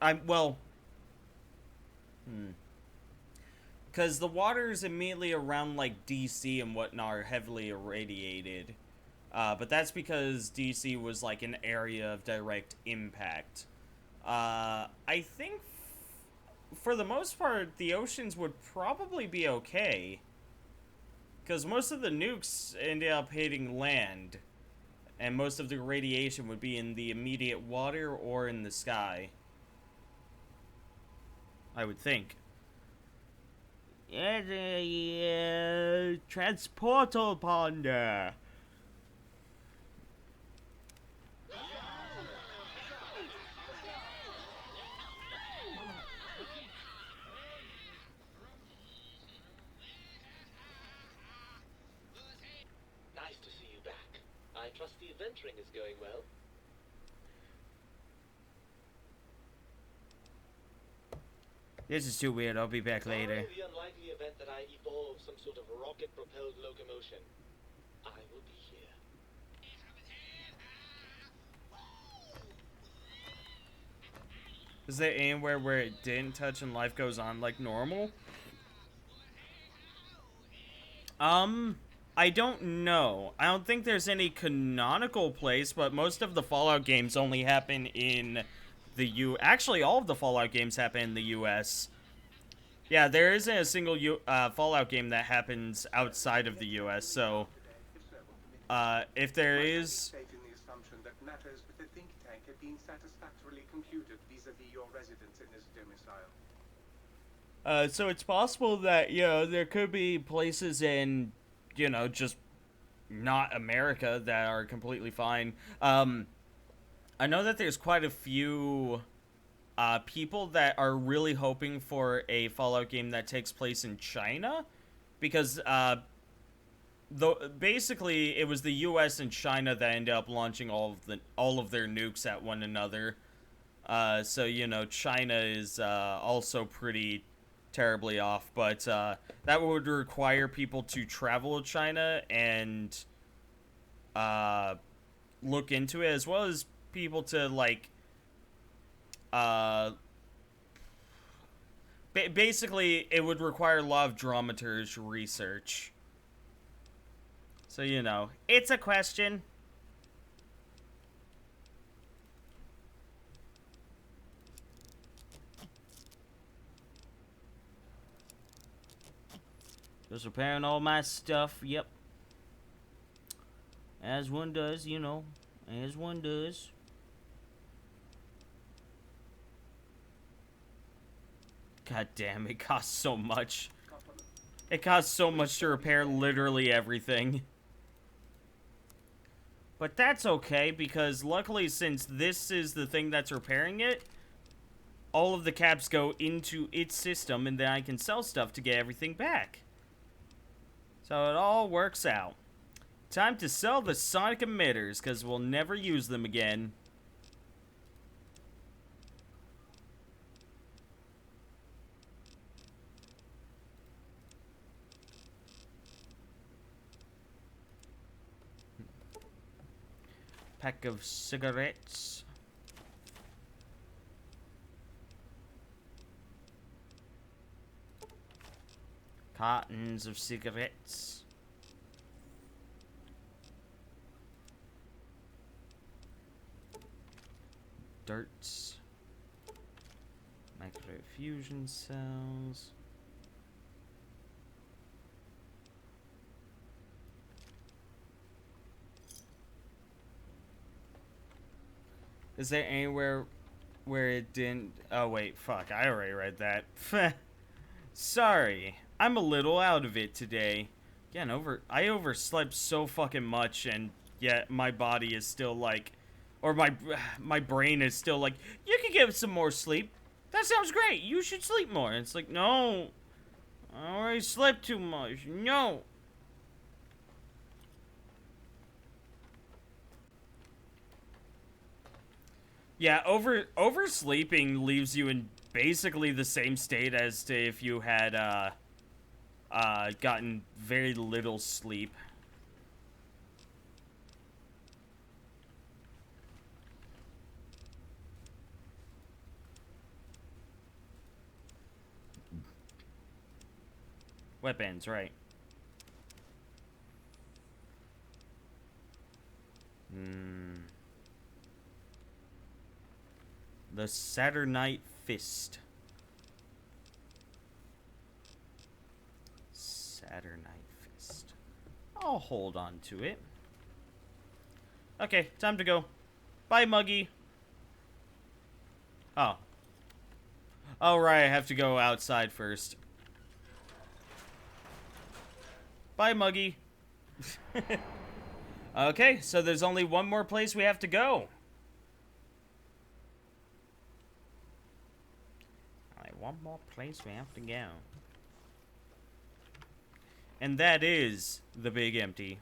because the waters immediately around like DC and whatnot are heavily irradiated, but that's because DC was like an area of direct impact. I think for the most part, the oceans would probably be okay. Because most of the nukes end up hitting land. And most of the radiation would be in the immediate water or in the sky. I would think. Yeah, the transportal Ponder. Nice to see you back. I trust the adventuring is going well. This is too weird. I'll be back later. Barring the unlikely event that I evolve some sort of rocket-propelled locomotion, I will be here. Is there anywhere where it didn't touch and life goes on like normal? I don't know. I don't think there's any canonical place, but most of the Fallout games only happen in the Actually, all of the Fallout games happen in the US. Yeah, there isn't a single Fallout game that happens outside of the US, so if there is... In the assumption that matters with the think tank had been satisfactorily computed vis-a-vis your residence in this domicile. So it's possible that, you know, there could be places in, you know, just not America that are completely fine. I know that there's quite a few people that are really hoping for a Fallout game that takes place in China, because basically it was the US and China that ended up launching all of their nukes at one another. So, you know, China is also pretty terribly off, but that would require people to travel to China and look into it, as well as people to like basically it would require a lot of dramaturge research. So, you know, it's a question. Just repairing all my stuff, yep. As one does, you know. As one does. God damn, it costs so much. It costs so much to repair literally everything. But that's okay, because luckily, since this is the thing that's repairing it, all of the caps go into its system, and then I can sell stuff to get everything back. So it all works out. Time to sell the sonic emitters, because we'll never use them again. Pack of cigarettes. Cartons of cigarettes. Darts. Microfusion cells. Is there anywhere where it didn't... Oh, wait. Fuck. I already read that. Sorry. I'm a little out of it today. Again, I overslept so fucking much, and yet my body is still like... Or my brain is still like, you can get some more sleep. That sounds great. You should sleep more. And it's like, no. I already slept too much. No. Yeah, oversleeping leaves you in basically the same state as to if you had gotten very little sleep. Weapons, right. The Saturnite Fist. Saturnite Fist. I'll hold on to it. Okay, time to go. Bye, Muggy. Oh. Oh, right, I have to go outside first. Bye, Muggy. Okay, so there's only one more place we have to go. Only one more place we have to go. And that is the Big Empty.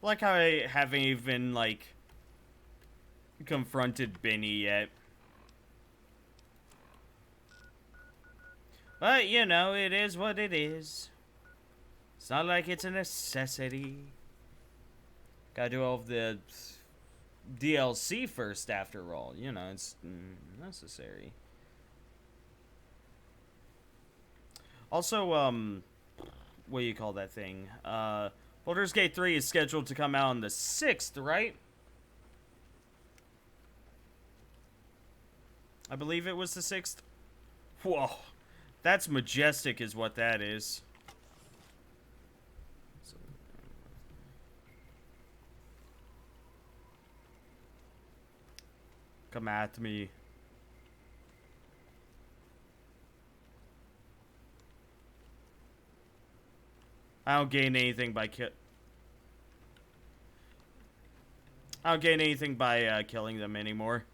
Like how I haven't even, like, confronted Benny yet. But, you know, it is what it is. It's not like it's a necessity. Gotta do all of the DLC first, after all. You know, it's necessary. Also, what do you call that thing? Baldur's Gate 3 is scheduled to come out on the 6th, right? I believe it was the 6th. Whoa. That's majestic is what that is. Come at me. I don't gain anything by killing them anymore.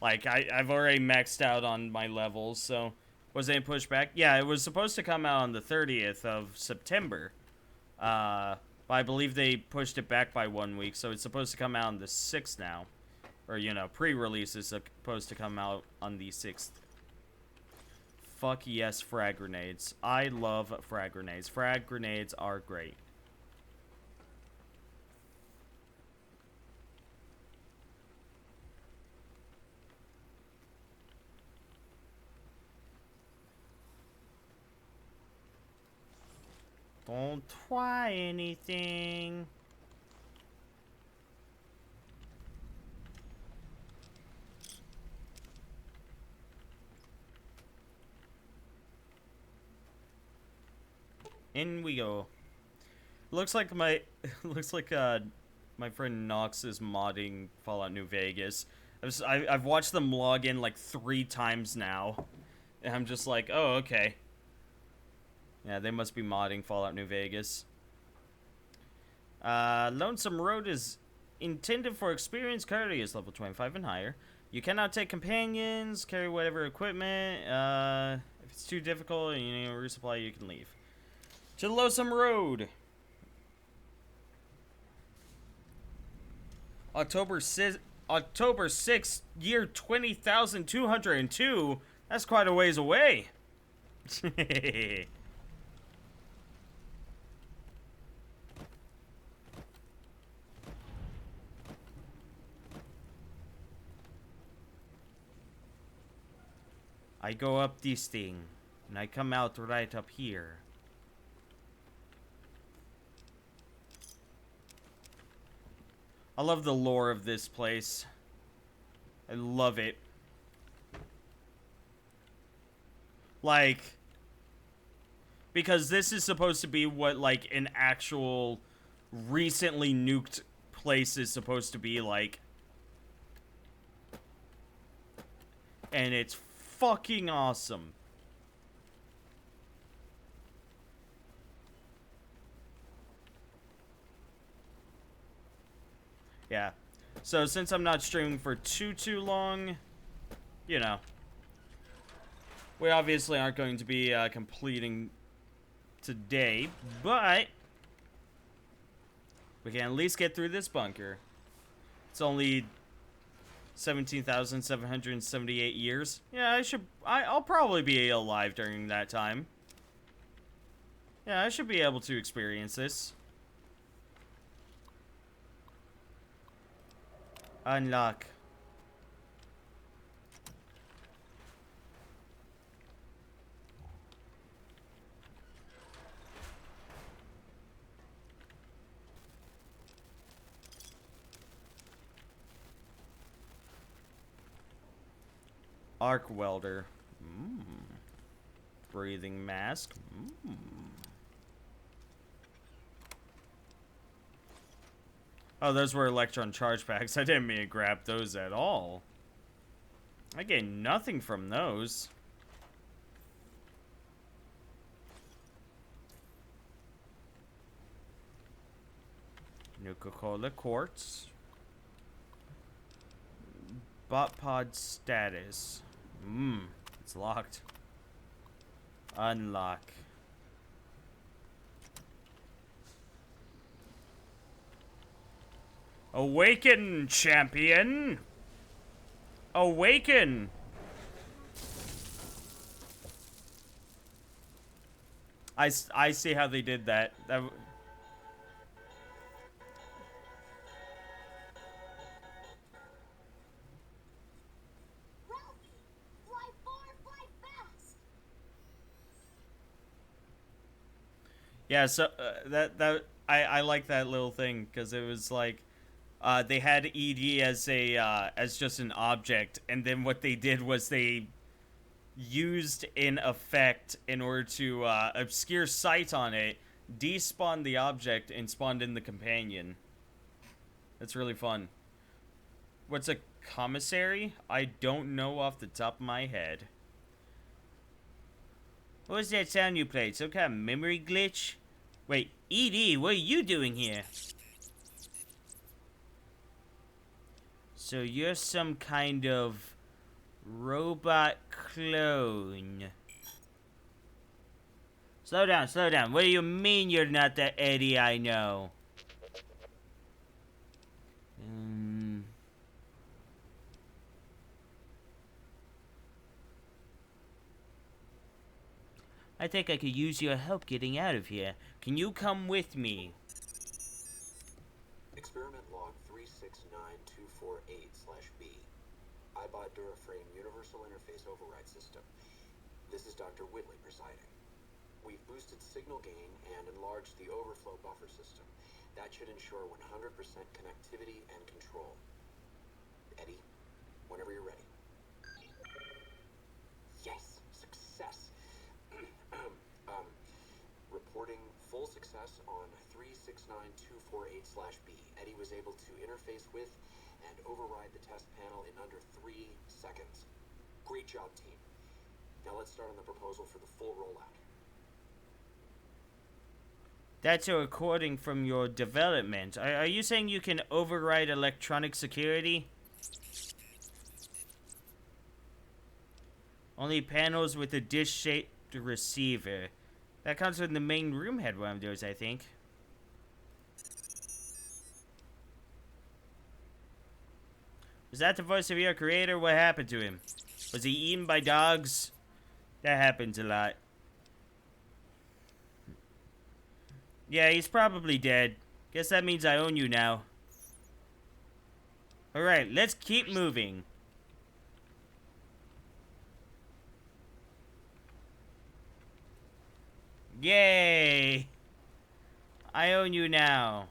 Like, I've already maxed out on my levels, so... Was it pushed back? Yeah, it was supposed to come out on the 30th of September. But I believe they pushed it back by 1 week, so it's supposed to come out on the 6th now. Or, you know, pre-release is supposed to come out on the 6th. Fuck yes, frag grenades. I love frag grenades. Frag grenades are great. Don't try anything. In we go. Looks like my friend Nox is modding Fallout New Vegas. I've watched them log in like 3 times now, and I'm just like, oh, okay. Yeah, they must be modding Fallout New Vegas. Lonesome Road is intended for experienced courtiers level 25 and higher. You cannot take companions, carry whatever equipment. If it's too difficult and you need a resupply, you can leave. To Lonesome Road. October 6th, year 20,202. That's quite a ways away. I go up this thing, and I come out right up here. I love the lore of this place. I love it. Like, because this is supposed to be what, like, an actual recently nuked place is supposed to be like. And it's fucking awesome. Yeah. So since I'm not streaming for too long, you know, we obviously aren't going to be completing today, but we can at least get through this bunker. It's only 17,778 years. Yeah, I'll probably be alive during that time. Yeah, I should be able to experience this. Unlock. Arc welder. Breathing mask. Oh, those were electron charge packs. I didn't mean to grab those at all. I gained nothing from those. Nuka-Cola quartz. Bot pod status. It's locked. Unlock. Awaken, champion! Awaken! I see how they did that. Yeah, so I like that little thing because it was like they had ED as a as just an object, and then what they did was they used an effect in order to obscure sight on it, despawn the object, and spawned in the companion. That's really fun. What's a commissary? I don't know off the top of my head. What was that sound you played? Some kind of memory glitch? Wait, ED, what are you doing here? So you're some kind of robot clone. Slow down, slow down. What do you mean you're not the Eddie I know? I think I could use your help getting out of here. Can you come with me? Experiment log 369248/B. iBot Duraframe Universal Interface Override System. This is Dr. Whitley presiding. We've boosted signal gain and enlarged the overflow buffer system. That should ensure 100% connectivity and control. Eddie, whenever you're ready. Yes, success. Reporting full success on 369248/B. Eddie was able to interface with and override the test panel in under 3 seconds. Great job, team. Now let's start on the proposal for the full rollout. That's a recording from your development. Are you saying you can override electronic security? Only panels with a dish-shaped receiver. That comes with the main room headwindows, I think. Is that the voice of your creator? What happened to him? Was he eaten by dogs? That happens a lot. Yeah, he's probably dead. Guess that means I own you now. Alright, let's keep moving. Yay! I own you now.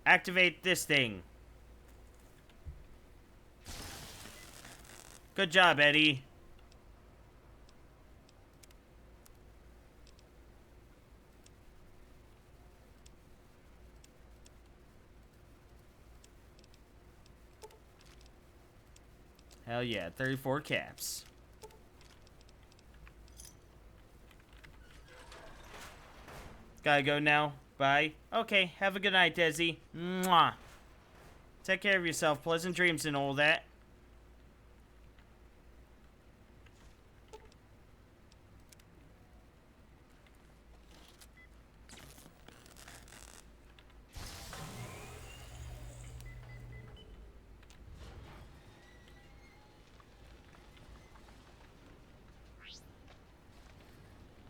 Activate this thing. Good job, Eddie. Hell yeah, 34 caps. Gotta go now. Bye. Okay, have a good night, Desi. Mwah. Take care of yourself. Pleasant dreams and all that.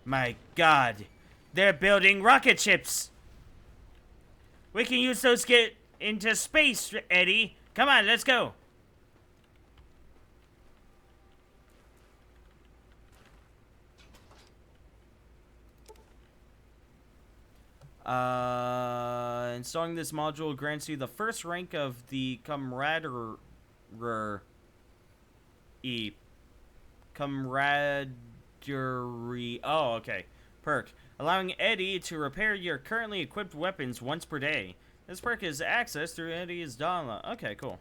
My God. They're building rocket ships. We can use those to get into space, Eddie. Come on, let's go. Installing this module grants you the first rank of the camaraderie. Oh, okay. Perk. Allowing Eddie to repair your currently equipped weapons once per day. This perk is accessed through Eddie's download. Okay, cool.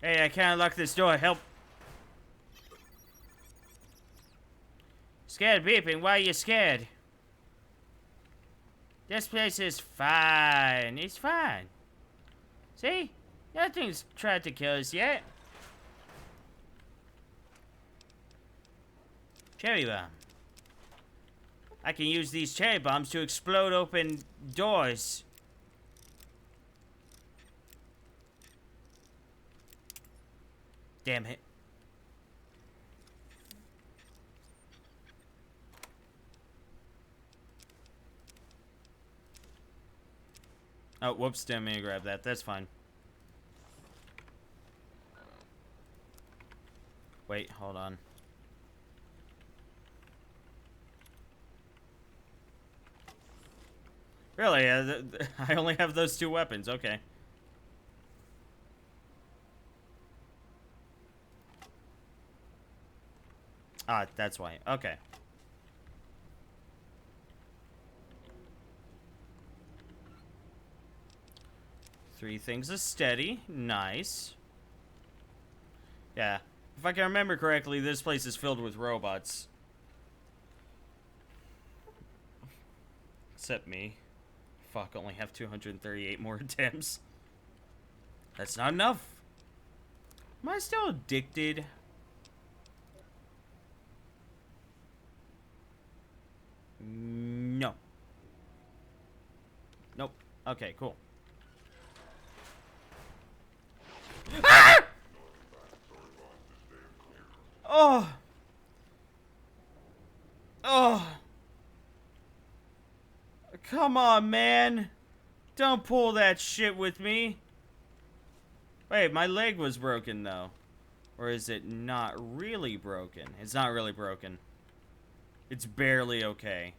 Hey, I can't unlock this door. Help. Scared beeping. Why are you scared? This place is fine. It's fine. See? Nothing's tried to kill us yet. Cherry bomb. I can use these cherry bombs to explode open doors. Damn it. Oh, whoops, didn't mean to grab that. That's fine. Wait, hold on. Really? I only have those two weapons. Okay. Ah, that's why. Okay. Three things is steady. Nice. Yeah. If I can remember correctly, this place is filled with robots. Except me. Fuck, only have 238 more attempts. That's not enough. Am I still addicted? No. Nope. Okay, cool. Ah! Oh. Oh. Come on, man. Don't pull that shit with me. Wait, my leg was broken, though. Or is it not really broken? It's not really broken. It's barely okay.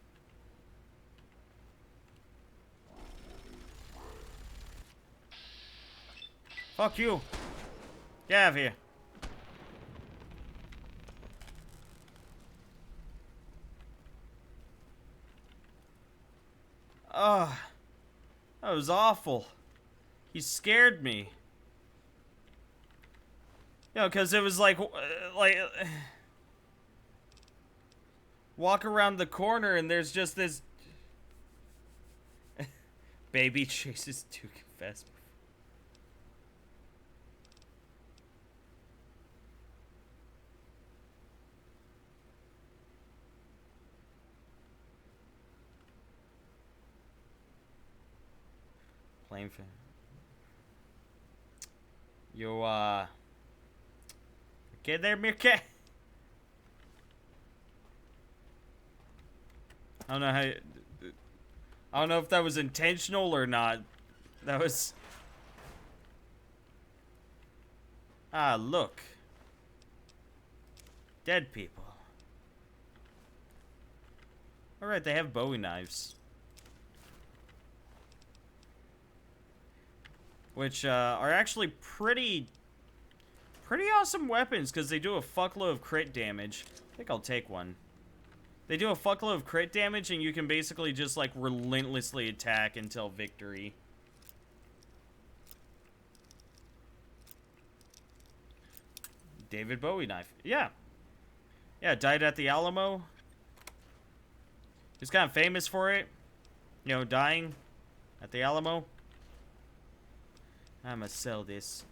Fuck you. Get out of here. Ugh. That was awful. He scared me. You know, because it was like... walk around the corner and there's just this... Baby chases to confess. Claim for you. Get there, Mirke. I don't know how. I don't know if that was intentional or not. That was. Ah, look. Dead people. Alright, they have Bowie knives. Which are actually pretty awesome weapons, because they do a fuckload of crit damage. I think I'll take one. They do a fuckload of crit damage, and you can basically just, like, relentlessly attack until victory. David Bowie knife. Yeah. Yeah, died at the Alamo. He's kind of famous for it. You know, dying at the Alamo. I'm gonna sell this.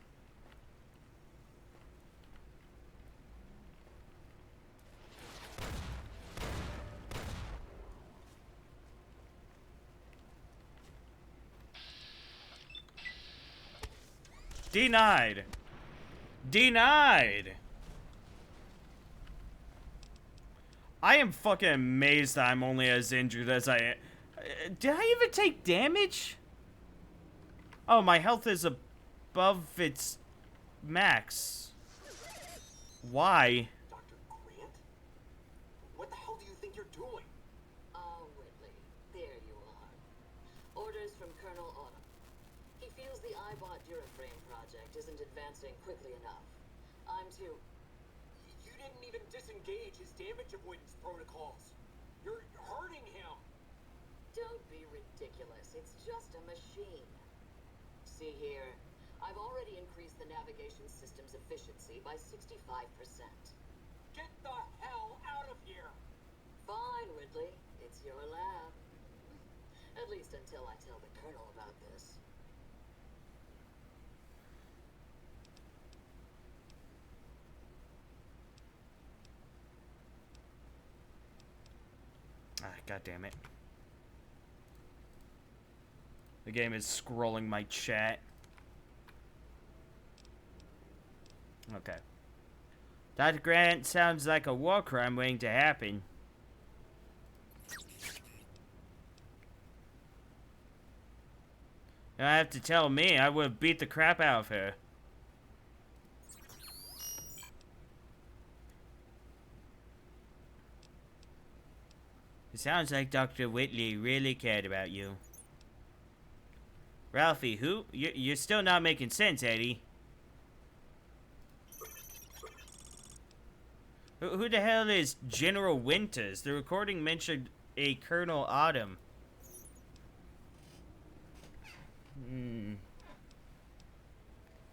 Denied. Denied. I am fucking amazed that I'm only as injured as I am. Did I even take damage? Oh, my health is above its max. Why? Dr. Grant? What the hell do you think you're doing? Oh, Whitley, there you are. Orders from Colonel Autumn. He feels the iBot Duraframe project isn't advancing quickly enough. I'm too... You didn't even disengage his damage avoidance protocols. You're hurting him. Don't be ridiculous. It's just a machine. See here, I've already increased the navigation system's efficiency by 65%. Get the hell out of here! Fine, Ridley. It's your lab. At least until I tell the Colonel about this. Ah, God damn it. The game is scrolling my chat. Okay. Dr. Grant sounds like a war crime waiting to happen. You don't have to tell me. I would have beat the crap out of her. It sounds like Dr. Whitley really cared about you. Ralphie, who? You're still not making sense, Eddie. Who the hell is General Winters? The recording mentioned a Colonel Autumn.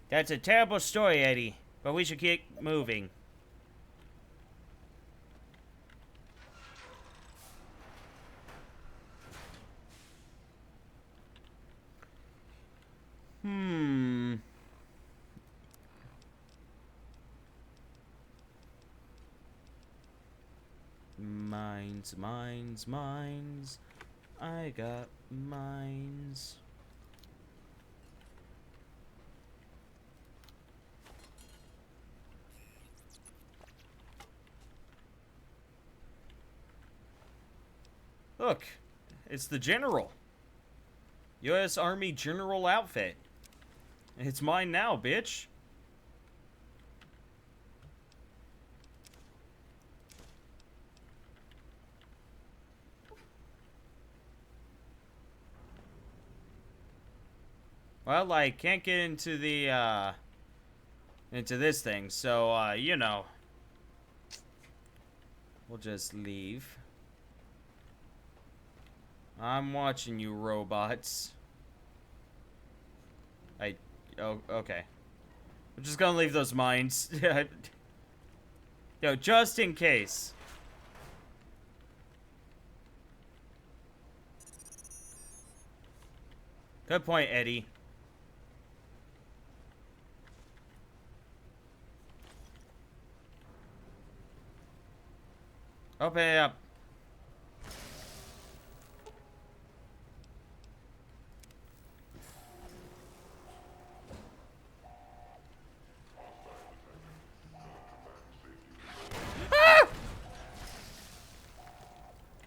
That's a terrible story, Eddie. But we should keep moving. Mines. I got mines. Look, it's the General. U.S. Army General outfit. It's mine now, bitch. Well, I can't get into the, into this thing, so, you know. We'll just leave. I'm watching you, robots. Oh, okay. We're just gonna leave those mines. Yo, just in case. Good point, Eddie. Open it up.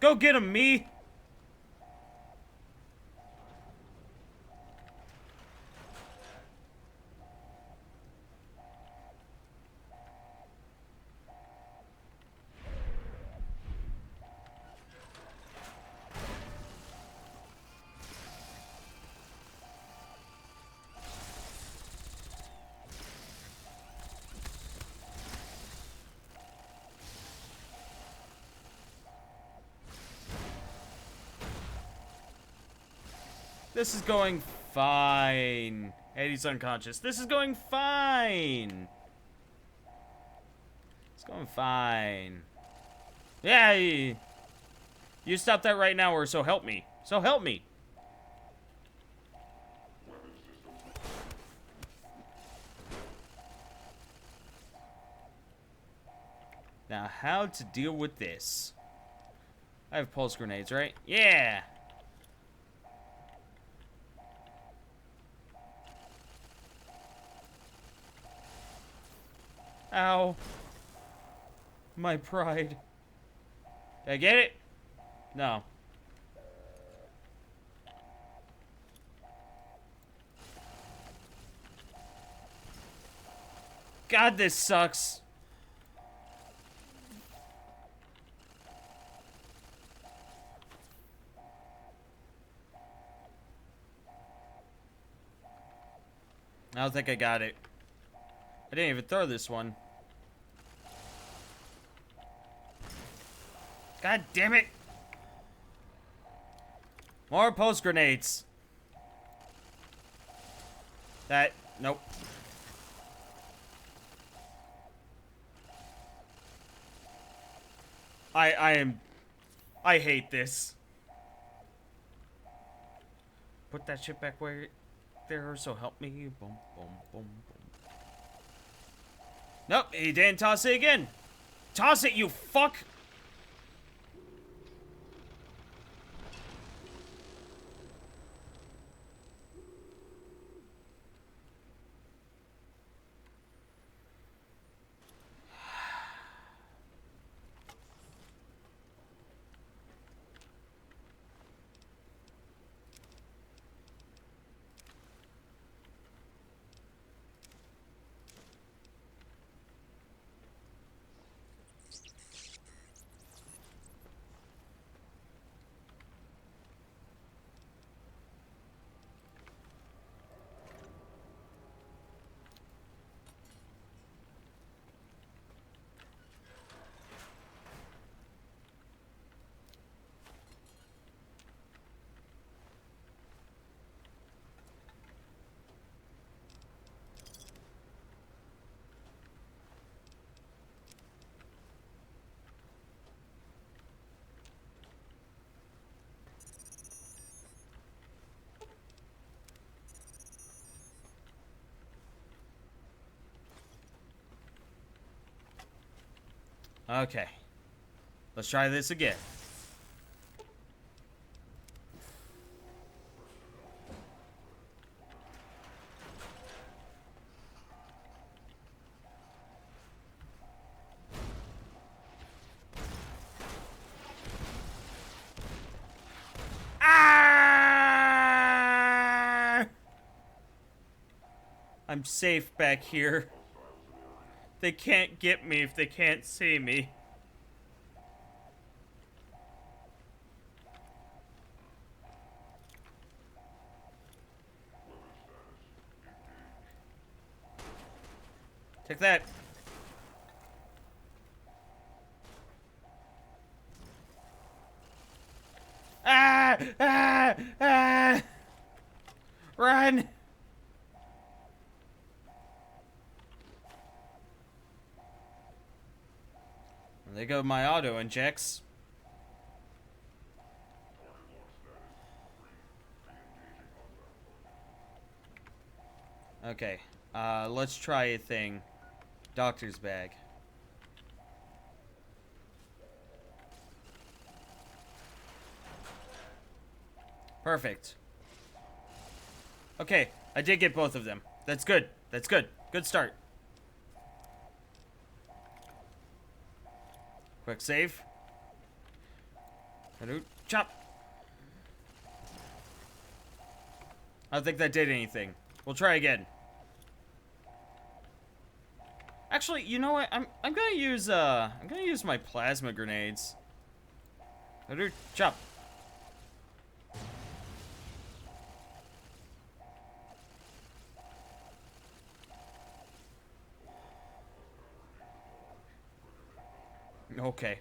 Go get him, me! This is going fine. And he's unconscious. This is going fine. It's going fine. Yeah. You stop that right now or so help me. So help me. Now, how to deal with this? I have pulse grenades, right? Yeah. Ow. My pride. Did I get it? No. God, this sucks. I don't think I got it. I didn't even throw this one. God damn it! More pulse grenades. That, nope. I hate this. Put that shit back where there, so help me. Boom, boom, boom, boom. Nope, he didn't toss it again. Toss it, you fuck! Okay. Let's try this again. Ah! I'm safe back here. They can't get me if they can't see me. Take that. Ah! Ah! Ah! Run! There go my auto injects. Okay. Let's try a thing. Doctor's bag. Perfect. Okay, I did get both of them. That's good. That's good. Good start. Quick save. Chop. I don't think that did anything. We'll try again. Actually, you know what? I'm gonna use my plasma grenades. Chop. Okay.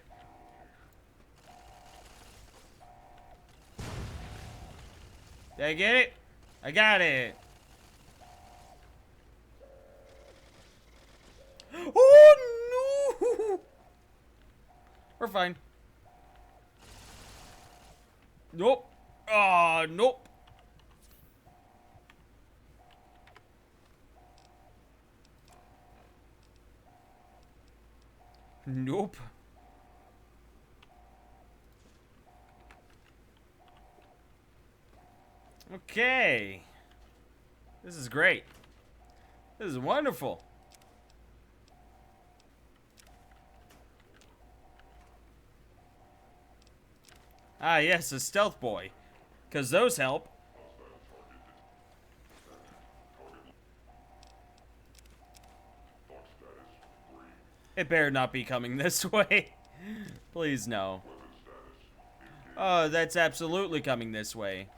Did I get it? I got it. Oh no! We're fine. Nope. Ah, nope. Nope. Okay. This is great. This is wonderful. Ah, yes, a stealth boy. Because those help. It better not be coming this way. Please, no. Oh, that's absolutely coming this way.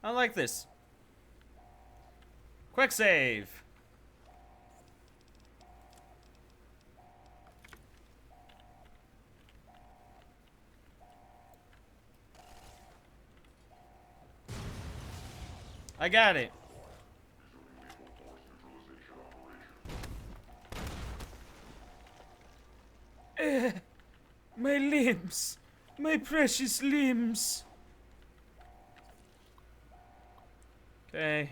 I like this. Quick save. I got it. My limbs. My precious limbs. Okay.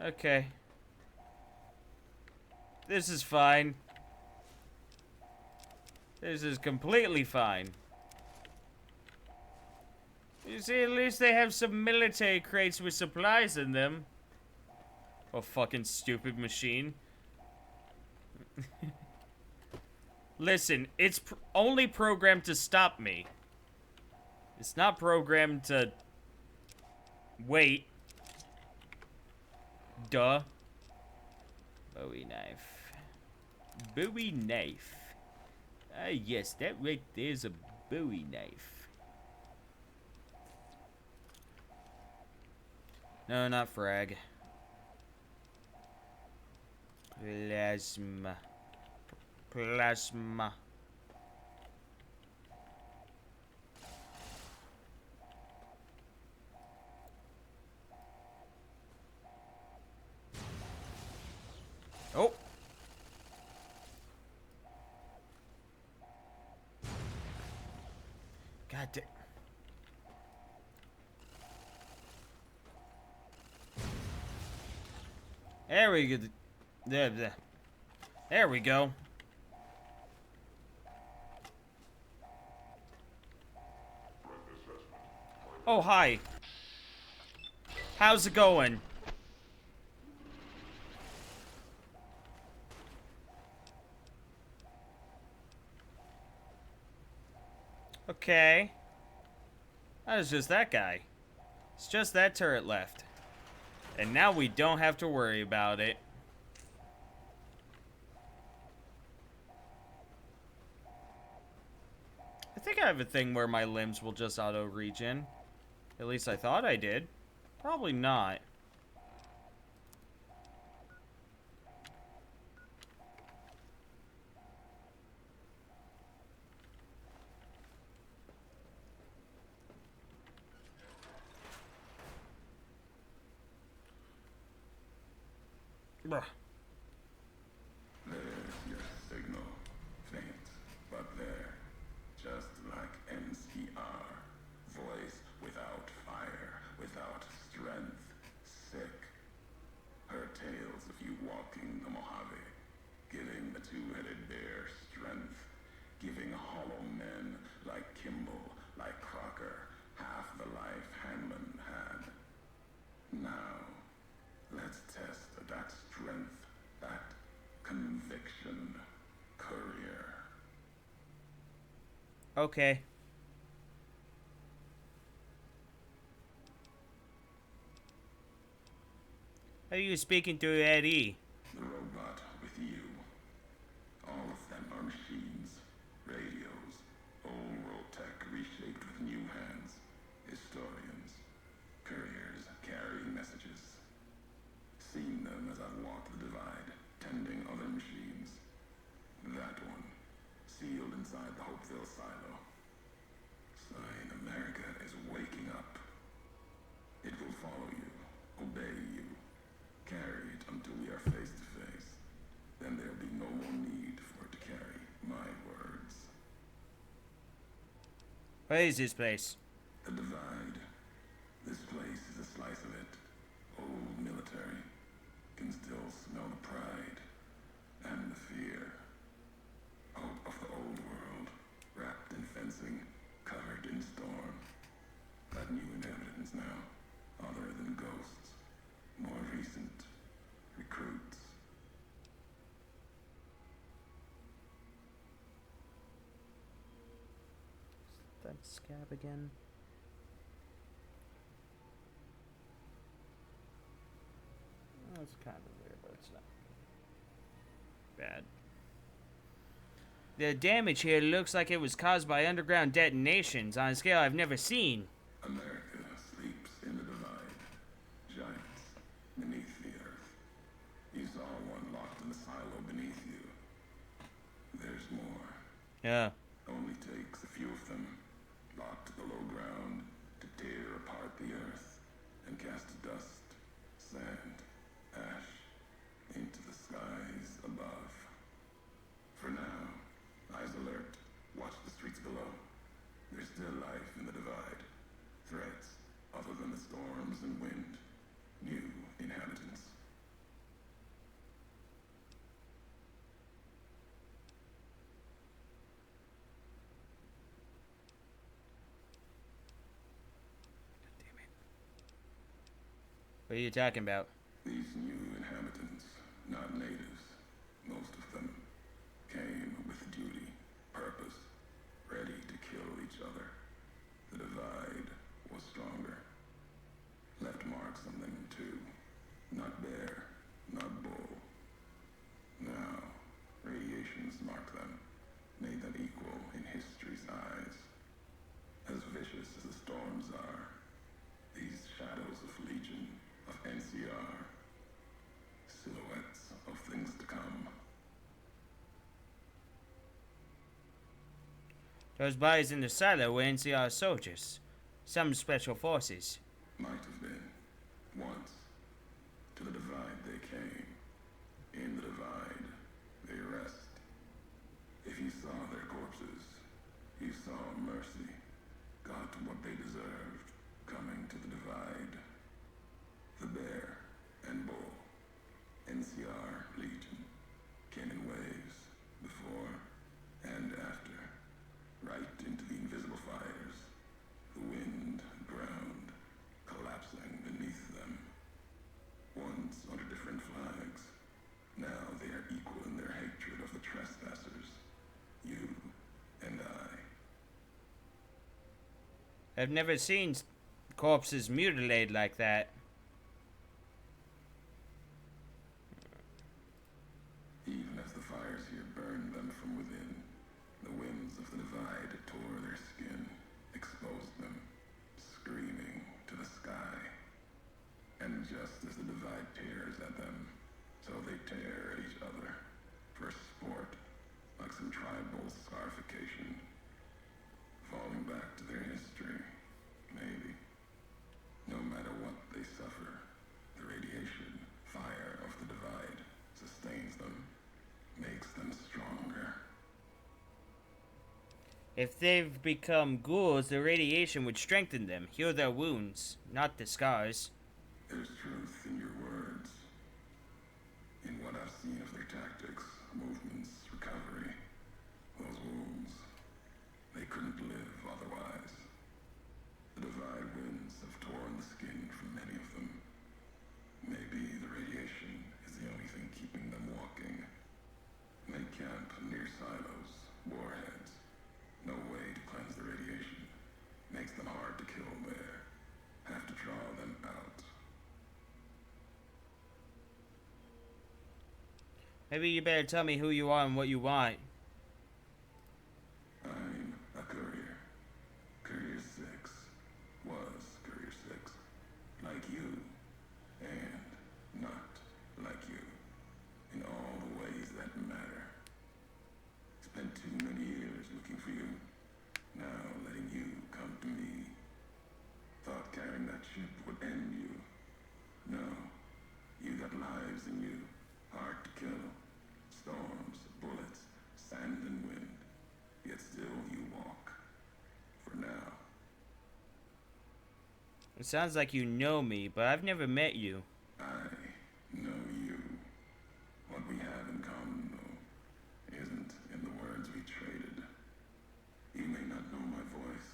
Okay. This is fine. This is completely fine. You see, at least they have some military crates with supplies in them. Oh, fucking stupid machine. Listen, it's only programmed to stop me. It's not programmed to wait. Duh. Bowie knife. Bowie knife. Ah, yes, that right there's a Bowie knife. No, not frag. Plasma. Plasma. Oh. God damn. There we go. There we go. Oh, hi. How's it going? Okay. That was just that guy. It's just that turret left. And now we don't have to worry about it. I think I have a thing where my limbs will just auto-regen. At least I thought I did. Probably not. Bruh. There's your signal. Faint, but there. Just like NCR. Voice without fire, without strength. Sick. Her tales of you walking the Mojave. Giving the two-headed bear strength. Giving hollow men like Kimball, like Crocker, half Okay. How are you speaking to Eddie? The robot with you. All of them are machines, radios, old world tech reshaped with new hands, historians, couriers carrying messages. Seen them as I've walked the divide, tending other machines. That one, sealed inside the Hopeville silo. Sign America is waking up. It will follow you, obey you, carry it until we are face to face. Then there'll be no more need for it to carry my words. Where is this place? The divide. This place is a slice of it. Old military. Can still smell the pride and the fear. Hope of the old world, wrapped in fencing, covered in storm. But new inhabitants now, other than ghosts, more recent recruits. That scab again. That's kind of weird, but it's not bad. The damage here looks like it was caused by underground detonations on a scale I've never seen. America sleeps in the divide. Giants beneath the earth. You saw one locked in the silo beneath you. There's more. Yeah. Only takes a few of them, locked below ground, to tear apart the earth and cast dust, sand, ash into the skies above. For now, eyes alert. Watch the streets below. There's still life in the divide. Threats other than the storms and wind. New inhabitants. What are you talking about? These new inhabitants, not natives, most of them, came with duty, purpose, ready to kill each other. The divide was stronger. Left marks on them too. Not bear, not bull. Now, radiations mark them, made them equal in history's eyes. As vicious as the storms are, these shadows of Legion, of NCR, silhouettes of things to come. Those bodies in the silo were NCR soldiers. Some special forces. Might have been. Once. To the divide they came. In the divide, they rest. If you saw their corpses, you saw mercy. Got what they deserved, coming to the divide. The bear and bull. NCR Legion. Came in waves, before and after. Right into the invisible fires. The wind, ground, collapsing beneath them. Once under different flags. Now they are equal in their hatred of the trespassers. You and I. I've never seen corpses mutilated like that. Even as the fires here burned them from within, the winds of the divide tore their skin, exposed them, screaming to the sky. And just as the divide tears at them, so they tear at each other, for sport, like some tribal scarification. Falling back to their history, maybe. No matter what they suffer, the radiation, fire of the divide sustains them, makes them stronger. If they've become ghouls, the radiation would strengthen them, heal their wounds, not the scars. There's truth in your words. In what I've seen of their tactics, movements, recovery. Those wounds. They couldn't live otherwise. The divide winds have torn the skin from many of them. Maybe the radiation is the only thing keeping them walking. They camp near silos, warheads. No way to Maybe you better tell me who you are and what you want. I'm a courier. Courier 6 was Courier 6. Like you, and not like you. In all the ways that matter. Spent too many years looking for you. Now letting you come to me. Thought carrying that ship would end you. No. You got lives in you. Hard to kill. Storms, bullets, sand and wind. Yet still you walk. For now. It sounds like you know me, but I've never met you. I know you. What we have in common, though, isn't in the words we traded. You may not know my voice,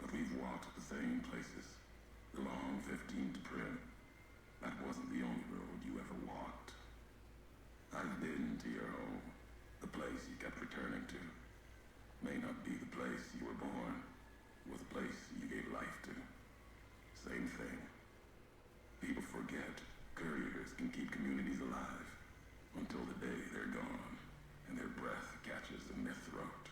but we've walked the same places. The long 15th Prim. That wasn't the only road you ever walked. I've been to your home, the place you kept returning to. May not be the place you were born, was the place you gave life to. Same thing. People forget couriers can keep communities alive until the day they're gone and their breath catches in their throat.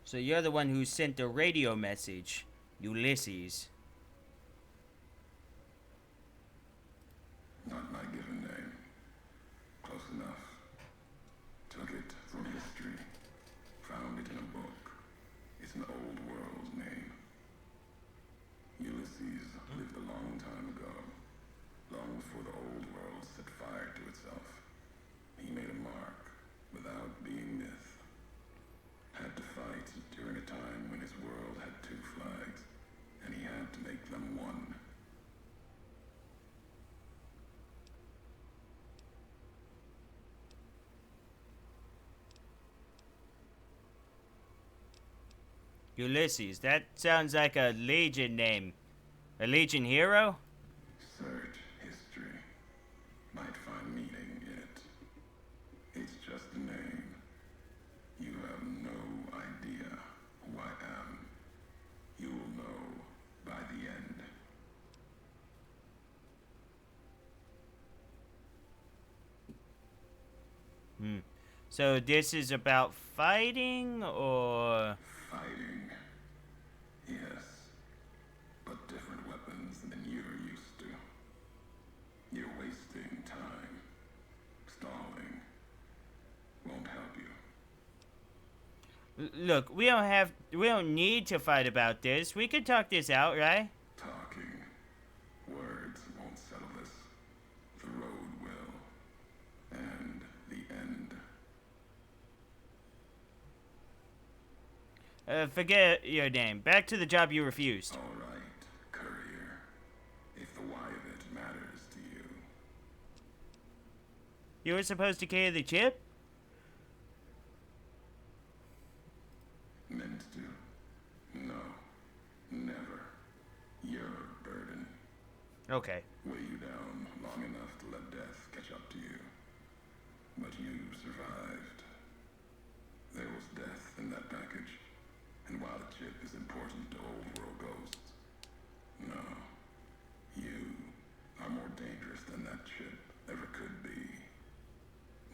So you're the one who sent the radio message, Ulysses. Not my given name. Close enough. Took it from history. Found it in a book. It's an old world name. Ulysses lived a long time ago. Long before the old world set fire to itself. He made a mark without being myth. Had to fight during a time when his world had two flags, and he had to make them one. Ulysses, that sounds like a Legion name. A Legion hero? Search history. Might find meaning in it. It's just a name. You have no idea who I am. You'll know by the end. So this is about fighting, or... Fighting. Yes. But different weapons than you're used to. You're wasting time. Stalling. Won't help you. Look, we don't need to fight about this. We could talk this out, right? Talking. Words won't settle this. The road will. And the end. Forget your name. Back to the job you refused. All right, courier. If the why of it matters to you. You were supposed to carry the chip? Meant to. No. Never. You're a burden. Okay. Weigh you down long enough to let death catch up to you. But you survived. There was death in that package. And while the chip is important to old world ghosts, no. You are more dangerous than that chip ever could be.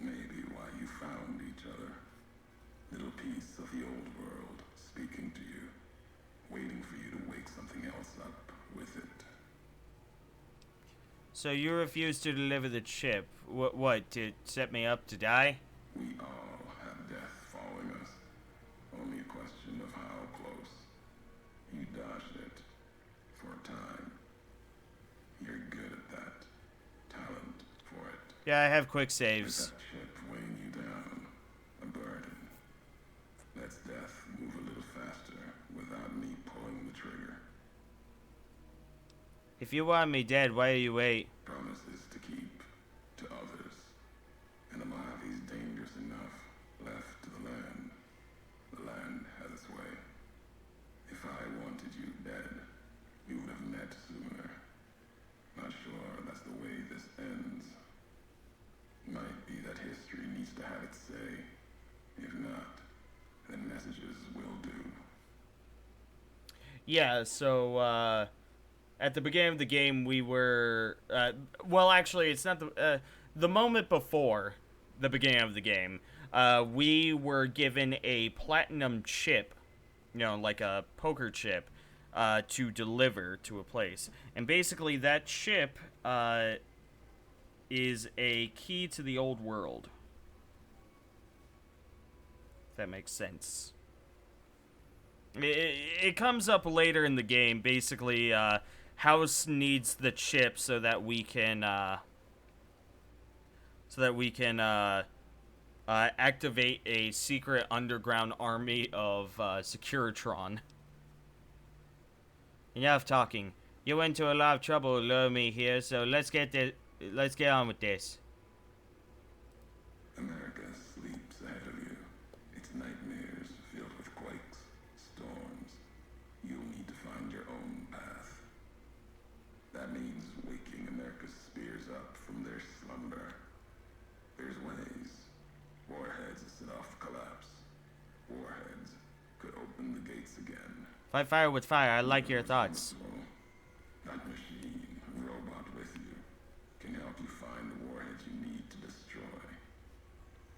Maybe why you found each other. Little piece of the old world speaking to you, waiting for you to wake something else up with it. So you refused to deliver the chip. What, to set me up to die? We all have death following us. Only a question of how close. You dodged it. For a time. You're good at that. Talent for it. Yeah, I have quick saves. With that chip weighing you down. A burden. Lets death move a little faster without me pulling the trigger. If you want me dead, why do you wait? Promises to keep to others. And alive he's dangerous enough. Left to the land. The land has its way. If I wanted you dead, we would have met sooner. Not sure that's the way this ends. Might be that history needs to have its say. If not, then messages will do. Yeah, so, at the beginning of the game, we were, well, actually, it's not the moment before the beginning of the game, we were given a platinum chip, you know, like a poker chip, to deliver to a place. And basically, that chip, is a key to the old world. If that makes sense. It comes up later in the game. Basically, House needs the chip so that we can activate a secret underground army of Securitron. Enough talking. You went to a lot of trouble to lure me here, so let's get on with this. America sleeps ahead of you. Its nightmares filled with quakes, storms. You'll need to find your own path. That means waking America's spears up from their slumber. There's ways. Warheads set off collapse. Warheads could open the gates again. Fight fire with fire. I like your thoughts. That machine, robot with you, can help you find the warheads you need to destroy.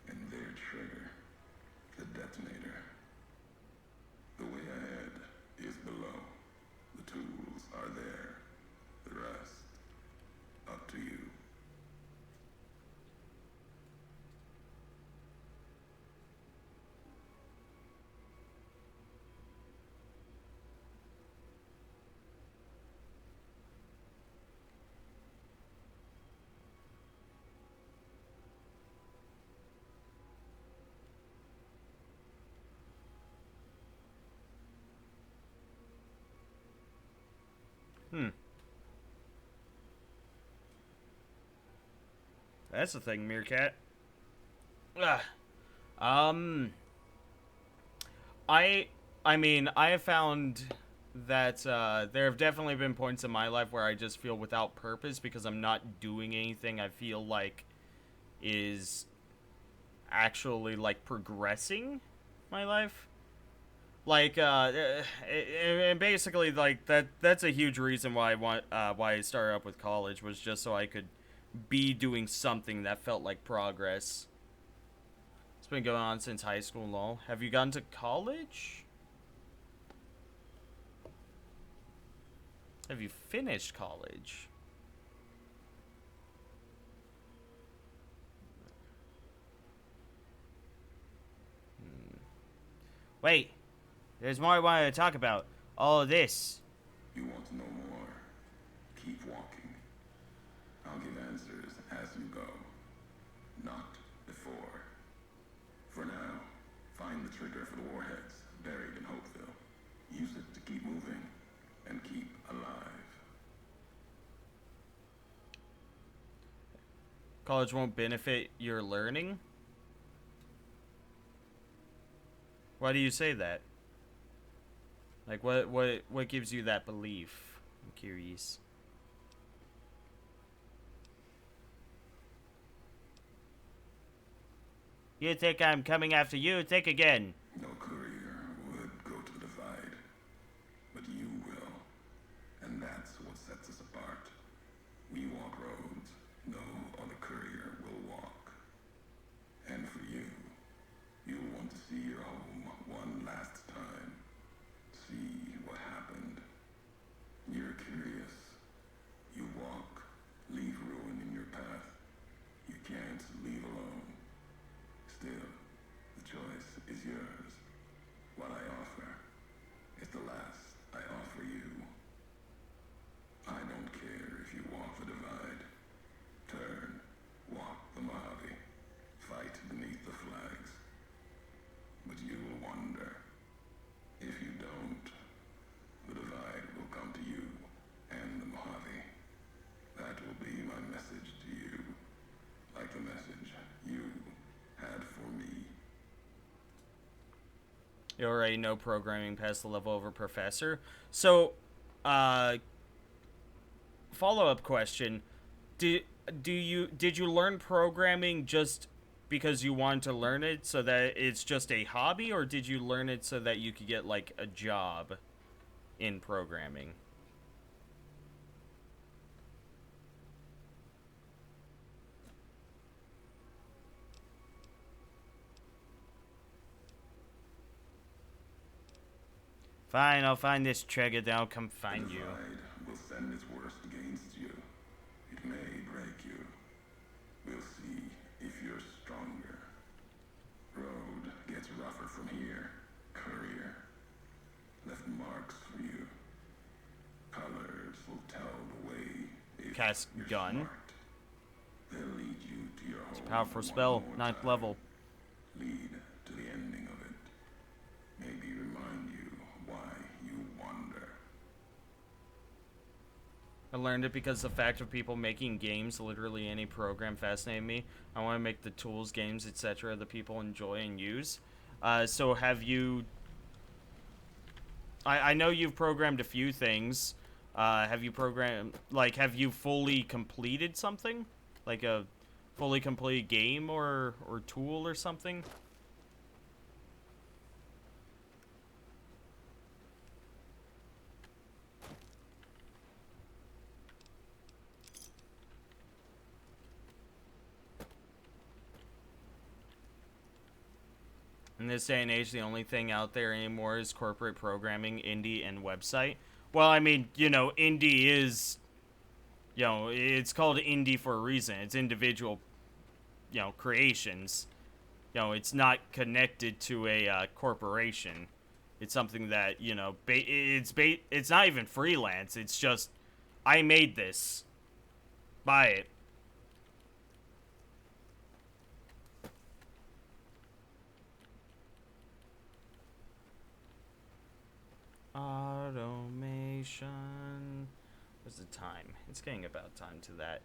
And their trigger, the detonator. The way ahead is below. The tools are there. The rest, up to you. That's the thing, Meerkat. I mean, I have found that there have definitely been points in my life where I just feel without purpose because I'm not doing anything I feel like is actually, like, progressing my life. Like, and basically, like, that's a huge reason why I started up with college, was just so I could be doing something that felt like progress. It's been going on since high school, lol. Have you gone to college? Have you finished college? Wait, there's more I wanted to talk about. All of this. You want to know more? Keep walking. I'll give answers as you go, not before. For now, find the trigger for the warheads buried in Hopeville. Use it to keep moving and keep alive. College won't benefit your learning? Why do you say that? Like, what gives you that belief? I'm curious. You think I'm coming after you? Think again. No courier would go to the divide, but you will. And that's what sets us apart. We walk roads no other courier will walk. And for you, you'll want to see your home one last time. See what happened. You're curious. You walk, leave ruin in your path. You can't leave alone. Still, the choice is yours. What I offer is the last I offer you. I don't care if you walk the divide. Turn, walk the Mojave, fight beneath the flags. But you will wonder, if you don't, the divide will come to you and the Mojave. That will be my message to you, like the message you had for me. You already know programming past the level of a professor. So, follow-up question. Did you learn programming just because you wanted to learn it so that it's just a hobby, or did you learn it so that you could get, like, a job in programming? Fine, I'll find this trigger, then I'll come find you. Will send its worst against you. It may break you. We'll see if you're stronger. Road gets rougher from here. Courier left marks for you. Colors will tell the way. If Cast you're gun. smart. They'll lead you to your It's a home powerful one spell, more 9th time. level. Lead to the ending of it. Maybe remind you why you wander. I learned it because the fact of people making games, literally any program, fascinated me. I want to make the tools, games, etc. that people enjoy and use. So have you... I know you've programmed a few things. Have you programmed... Like, have you fully completed something? Like a fully completed game or tool or something? In this day and age, the only thing out there anymore is corporate programming, indie, and website. Well, I mean, you know, indie is... You know, it's called indie for a reason. It's individual, you know, creations. You know, it's not connected to a corporation. It's something that, you know, it's not even freelance. It's just, I made this. Buy it. Automation. What's the time? It's getting about time to that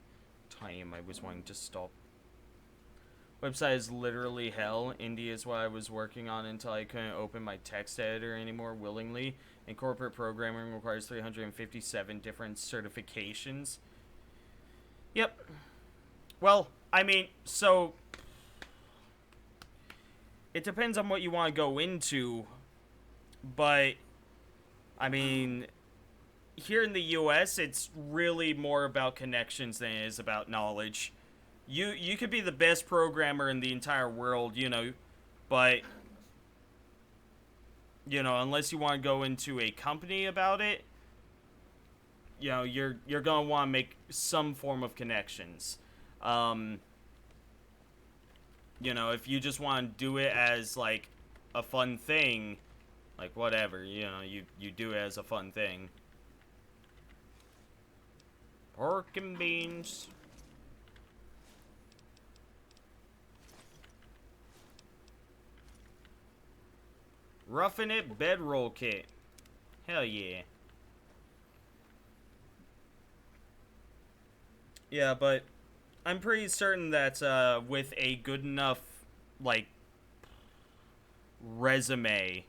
time I was wanting to stop. Website is literally hell. Indie is what I was working on until I couldn't open my text editor anymore willingly. And corporate programming requires 357 different certifications. Yep. Well, I mean, so... It depends on what you want to go into. But... I mean, here in the US, it's really more about connections than it is about knowledge. You could be the best programmer in the entire world, you know, but, you know, unless you want to go into a company about it, you know, you're going to want to make some form of connections. You know, if you just want to do it as, like, a fun thing... Like, whatever, you know, you do it as a fun thing. Pork and beans. Roughing It bedroll kit. Hell yeah. Yeah, but I'm pretty certain that with a good enough, like, resume...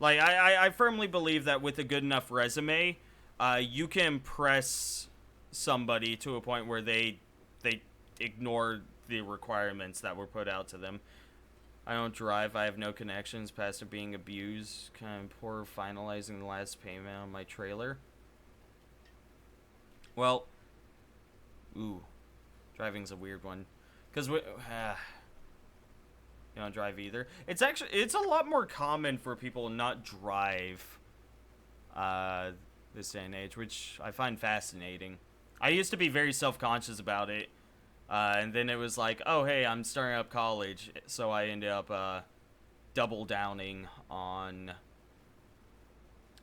Like, I firmly believe that with a good enough resume, you can impress somebody to a point where they ignore the requirements that were put out to them. I don't drive. I have no connections past it being abused. Kind of poor finalizing the last payment on my trailer. Well, ooh, driving's a weird one. Because we... You don't drive either. It's a lot more common for people to not drive this day and age, which I find fascinating. I used to be very self-conscious about it, and then it was like, oh hey, I'm starting up college, so I ended up double downing on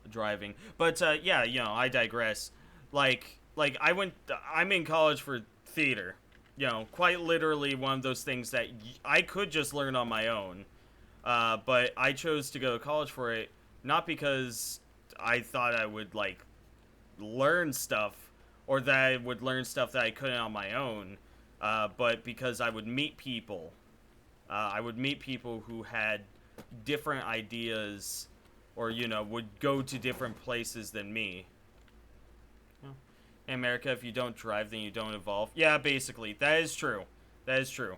driving. But yeah, you know, I digress. Like I'm in college for theater. You know, quite literally one of those things that I could just learn on my own. But I chose to go to college for it, not because I thought I would, like, learn stuff, or that I would learn stuff that I couldn't on my own, but because I would meet people. I would meet people who had different ideas, or, you know, would go to different places than me. In America, if you don't drive, then you don't evolve. Yeah, basically. That is true. That is true.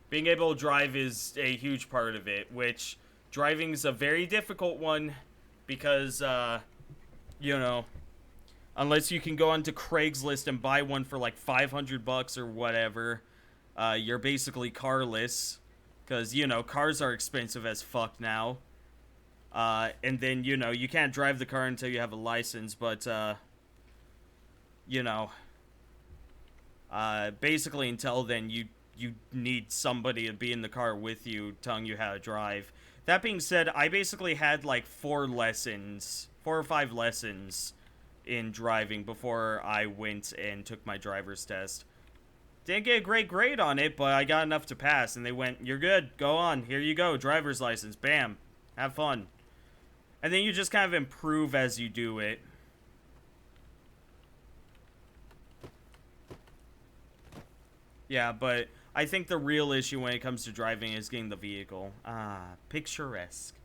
Being able to drive is a huge part of it, which driving is a very difficult one because, you know, unless you can go onto Craigslist and buy one for like $500 or whatever, you're basically carless because, you know, cars are expensive as fuck now. And then, you know, you can't drive the car until you have a license, but, you know, basically until then, you need somebody to be in the car with you, telling you how to drive. That being said, I basically had like 4 or 5 lessons in driving before I went and took my driver's test. Didn't get a great grade on it, but I got enough to pass, and they went, "You're good, go on, here you go, driver's license, bam, have fun." And then you just kind of improve as you do it. Yeah, but I think the real issue when it comes to driving is getting the vehicle. Ah, picturesque.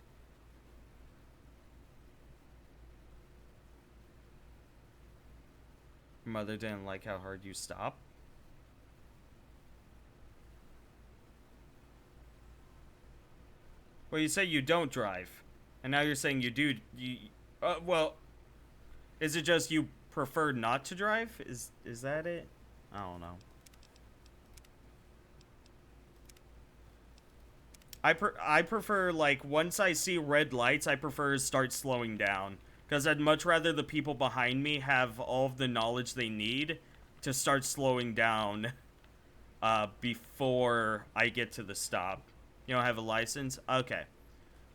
Your mother didn't like how hard you stop. Well, you say you don't drive, and now you're saying you do. Well, is it just you prefer not to drive? Is that it? I don't know. I prefer, like, once I see red lights, I prefer to start slowing down. Because I'd much rather the people behind me have all of the knowledge they need to start slowing down before I get to the stop. You don't have a license? Okay.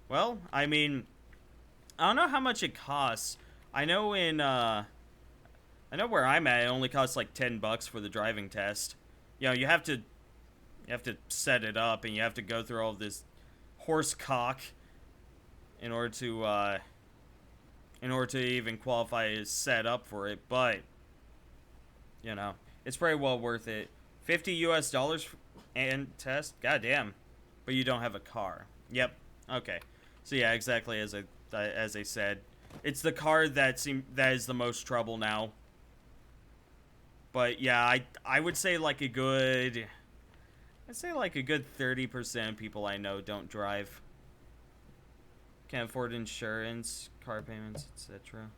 Well, I mean, I don't know how much it costs. I know I know where I'm at, it only costs like $10 for the driving test. You know, you have to set it up, and you have to go through all of this horse cock in order to even qualify as set up for it. But you know, it's pretty well worth it. $50 US and test. Goddamn. But you don't have a car. Yep. Okay. So yeah, exactly as I said, it's the car that is the most trouble now. But yeah, I would say like a good. I'd say like a good 30% of people I know don't drive. Can't afford insurance, car payments, etc.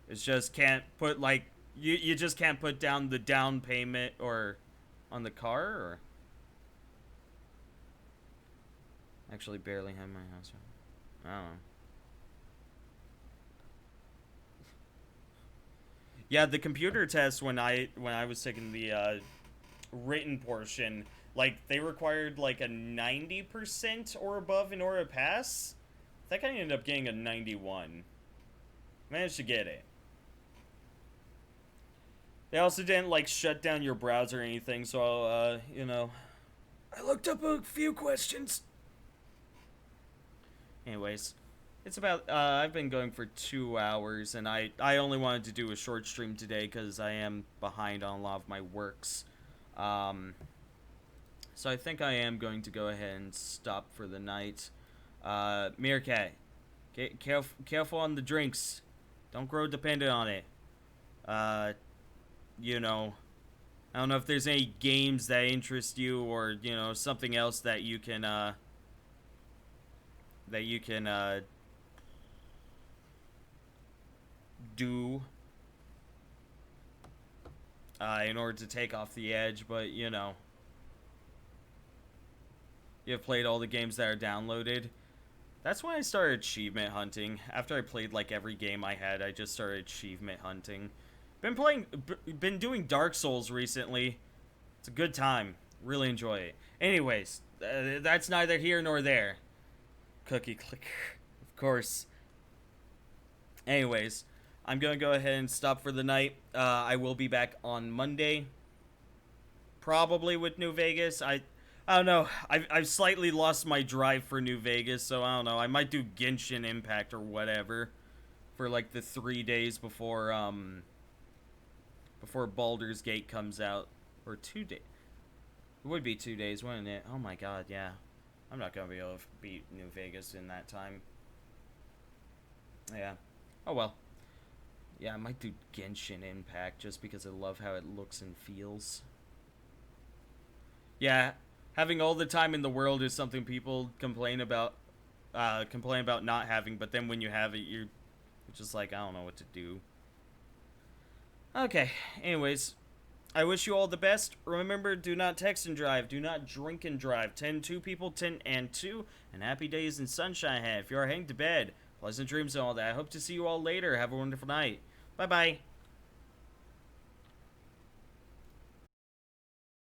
It's just can't put like you just can't put down the down payment or on the car, or actually barely have my house. I don't know. Yeah, the computer test when I was taking the written portion, like they required like a 90% or above in order to pass. I think I ended up getting a 91. Managed to get it. They also didn't like shut down your browser or anything, so you know, I looked up a few questions. Anyways, it's about I've been going for 2 hours, and I only wanted to do a short stream today because I am behind on a lot of my works. So I think I am going to go ahead and stop for the night. Meerkat, careful on the drinks. Don't grow dependent on it. You know, I don't know if there's any games that interest you, or you know, something else that you can do in order to take off the edge, but you know, you've played all the games that are downloaded. That's when I started achievement hunting. After I played like every game I had, I just started achievement hunting. Been doing Dark Souls recently. It's a good time. Really enjoy it. Anyways, that's neither here nor there. Cookie clicker, of course. Anyways, I'm gonna go ahead and stop for the night. I will be back on Monday, probably with New Vegas. I don't know. I've slightly lost my drive for New Vegas, so I don't know. I might do Genshin Impact or whatever for like the 3 days before Baldur's Gate comes out, or 2 days. It would be 2 days, wouldn't it? Oh my god, yeah. I'm not gonna be able to beat New Vegas in that time. Yeah. Oh well. Yeah, I might do Genshin Impact just because I love how it looks and feels. Yeah, having all the time in the world is something people complain about not having, but then when you have it, you're just like, I don't know what to do. Okay, anyways, I wish you all the best. Remember, do not text and drive. Do not drink and drive. 10-2 people, 10 and 2. And happy days and sunshine ahead. If you are heading to bed, pleasant dreams and all that. I hope to see you all later. Have a wonderful night. Bye-bye.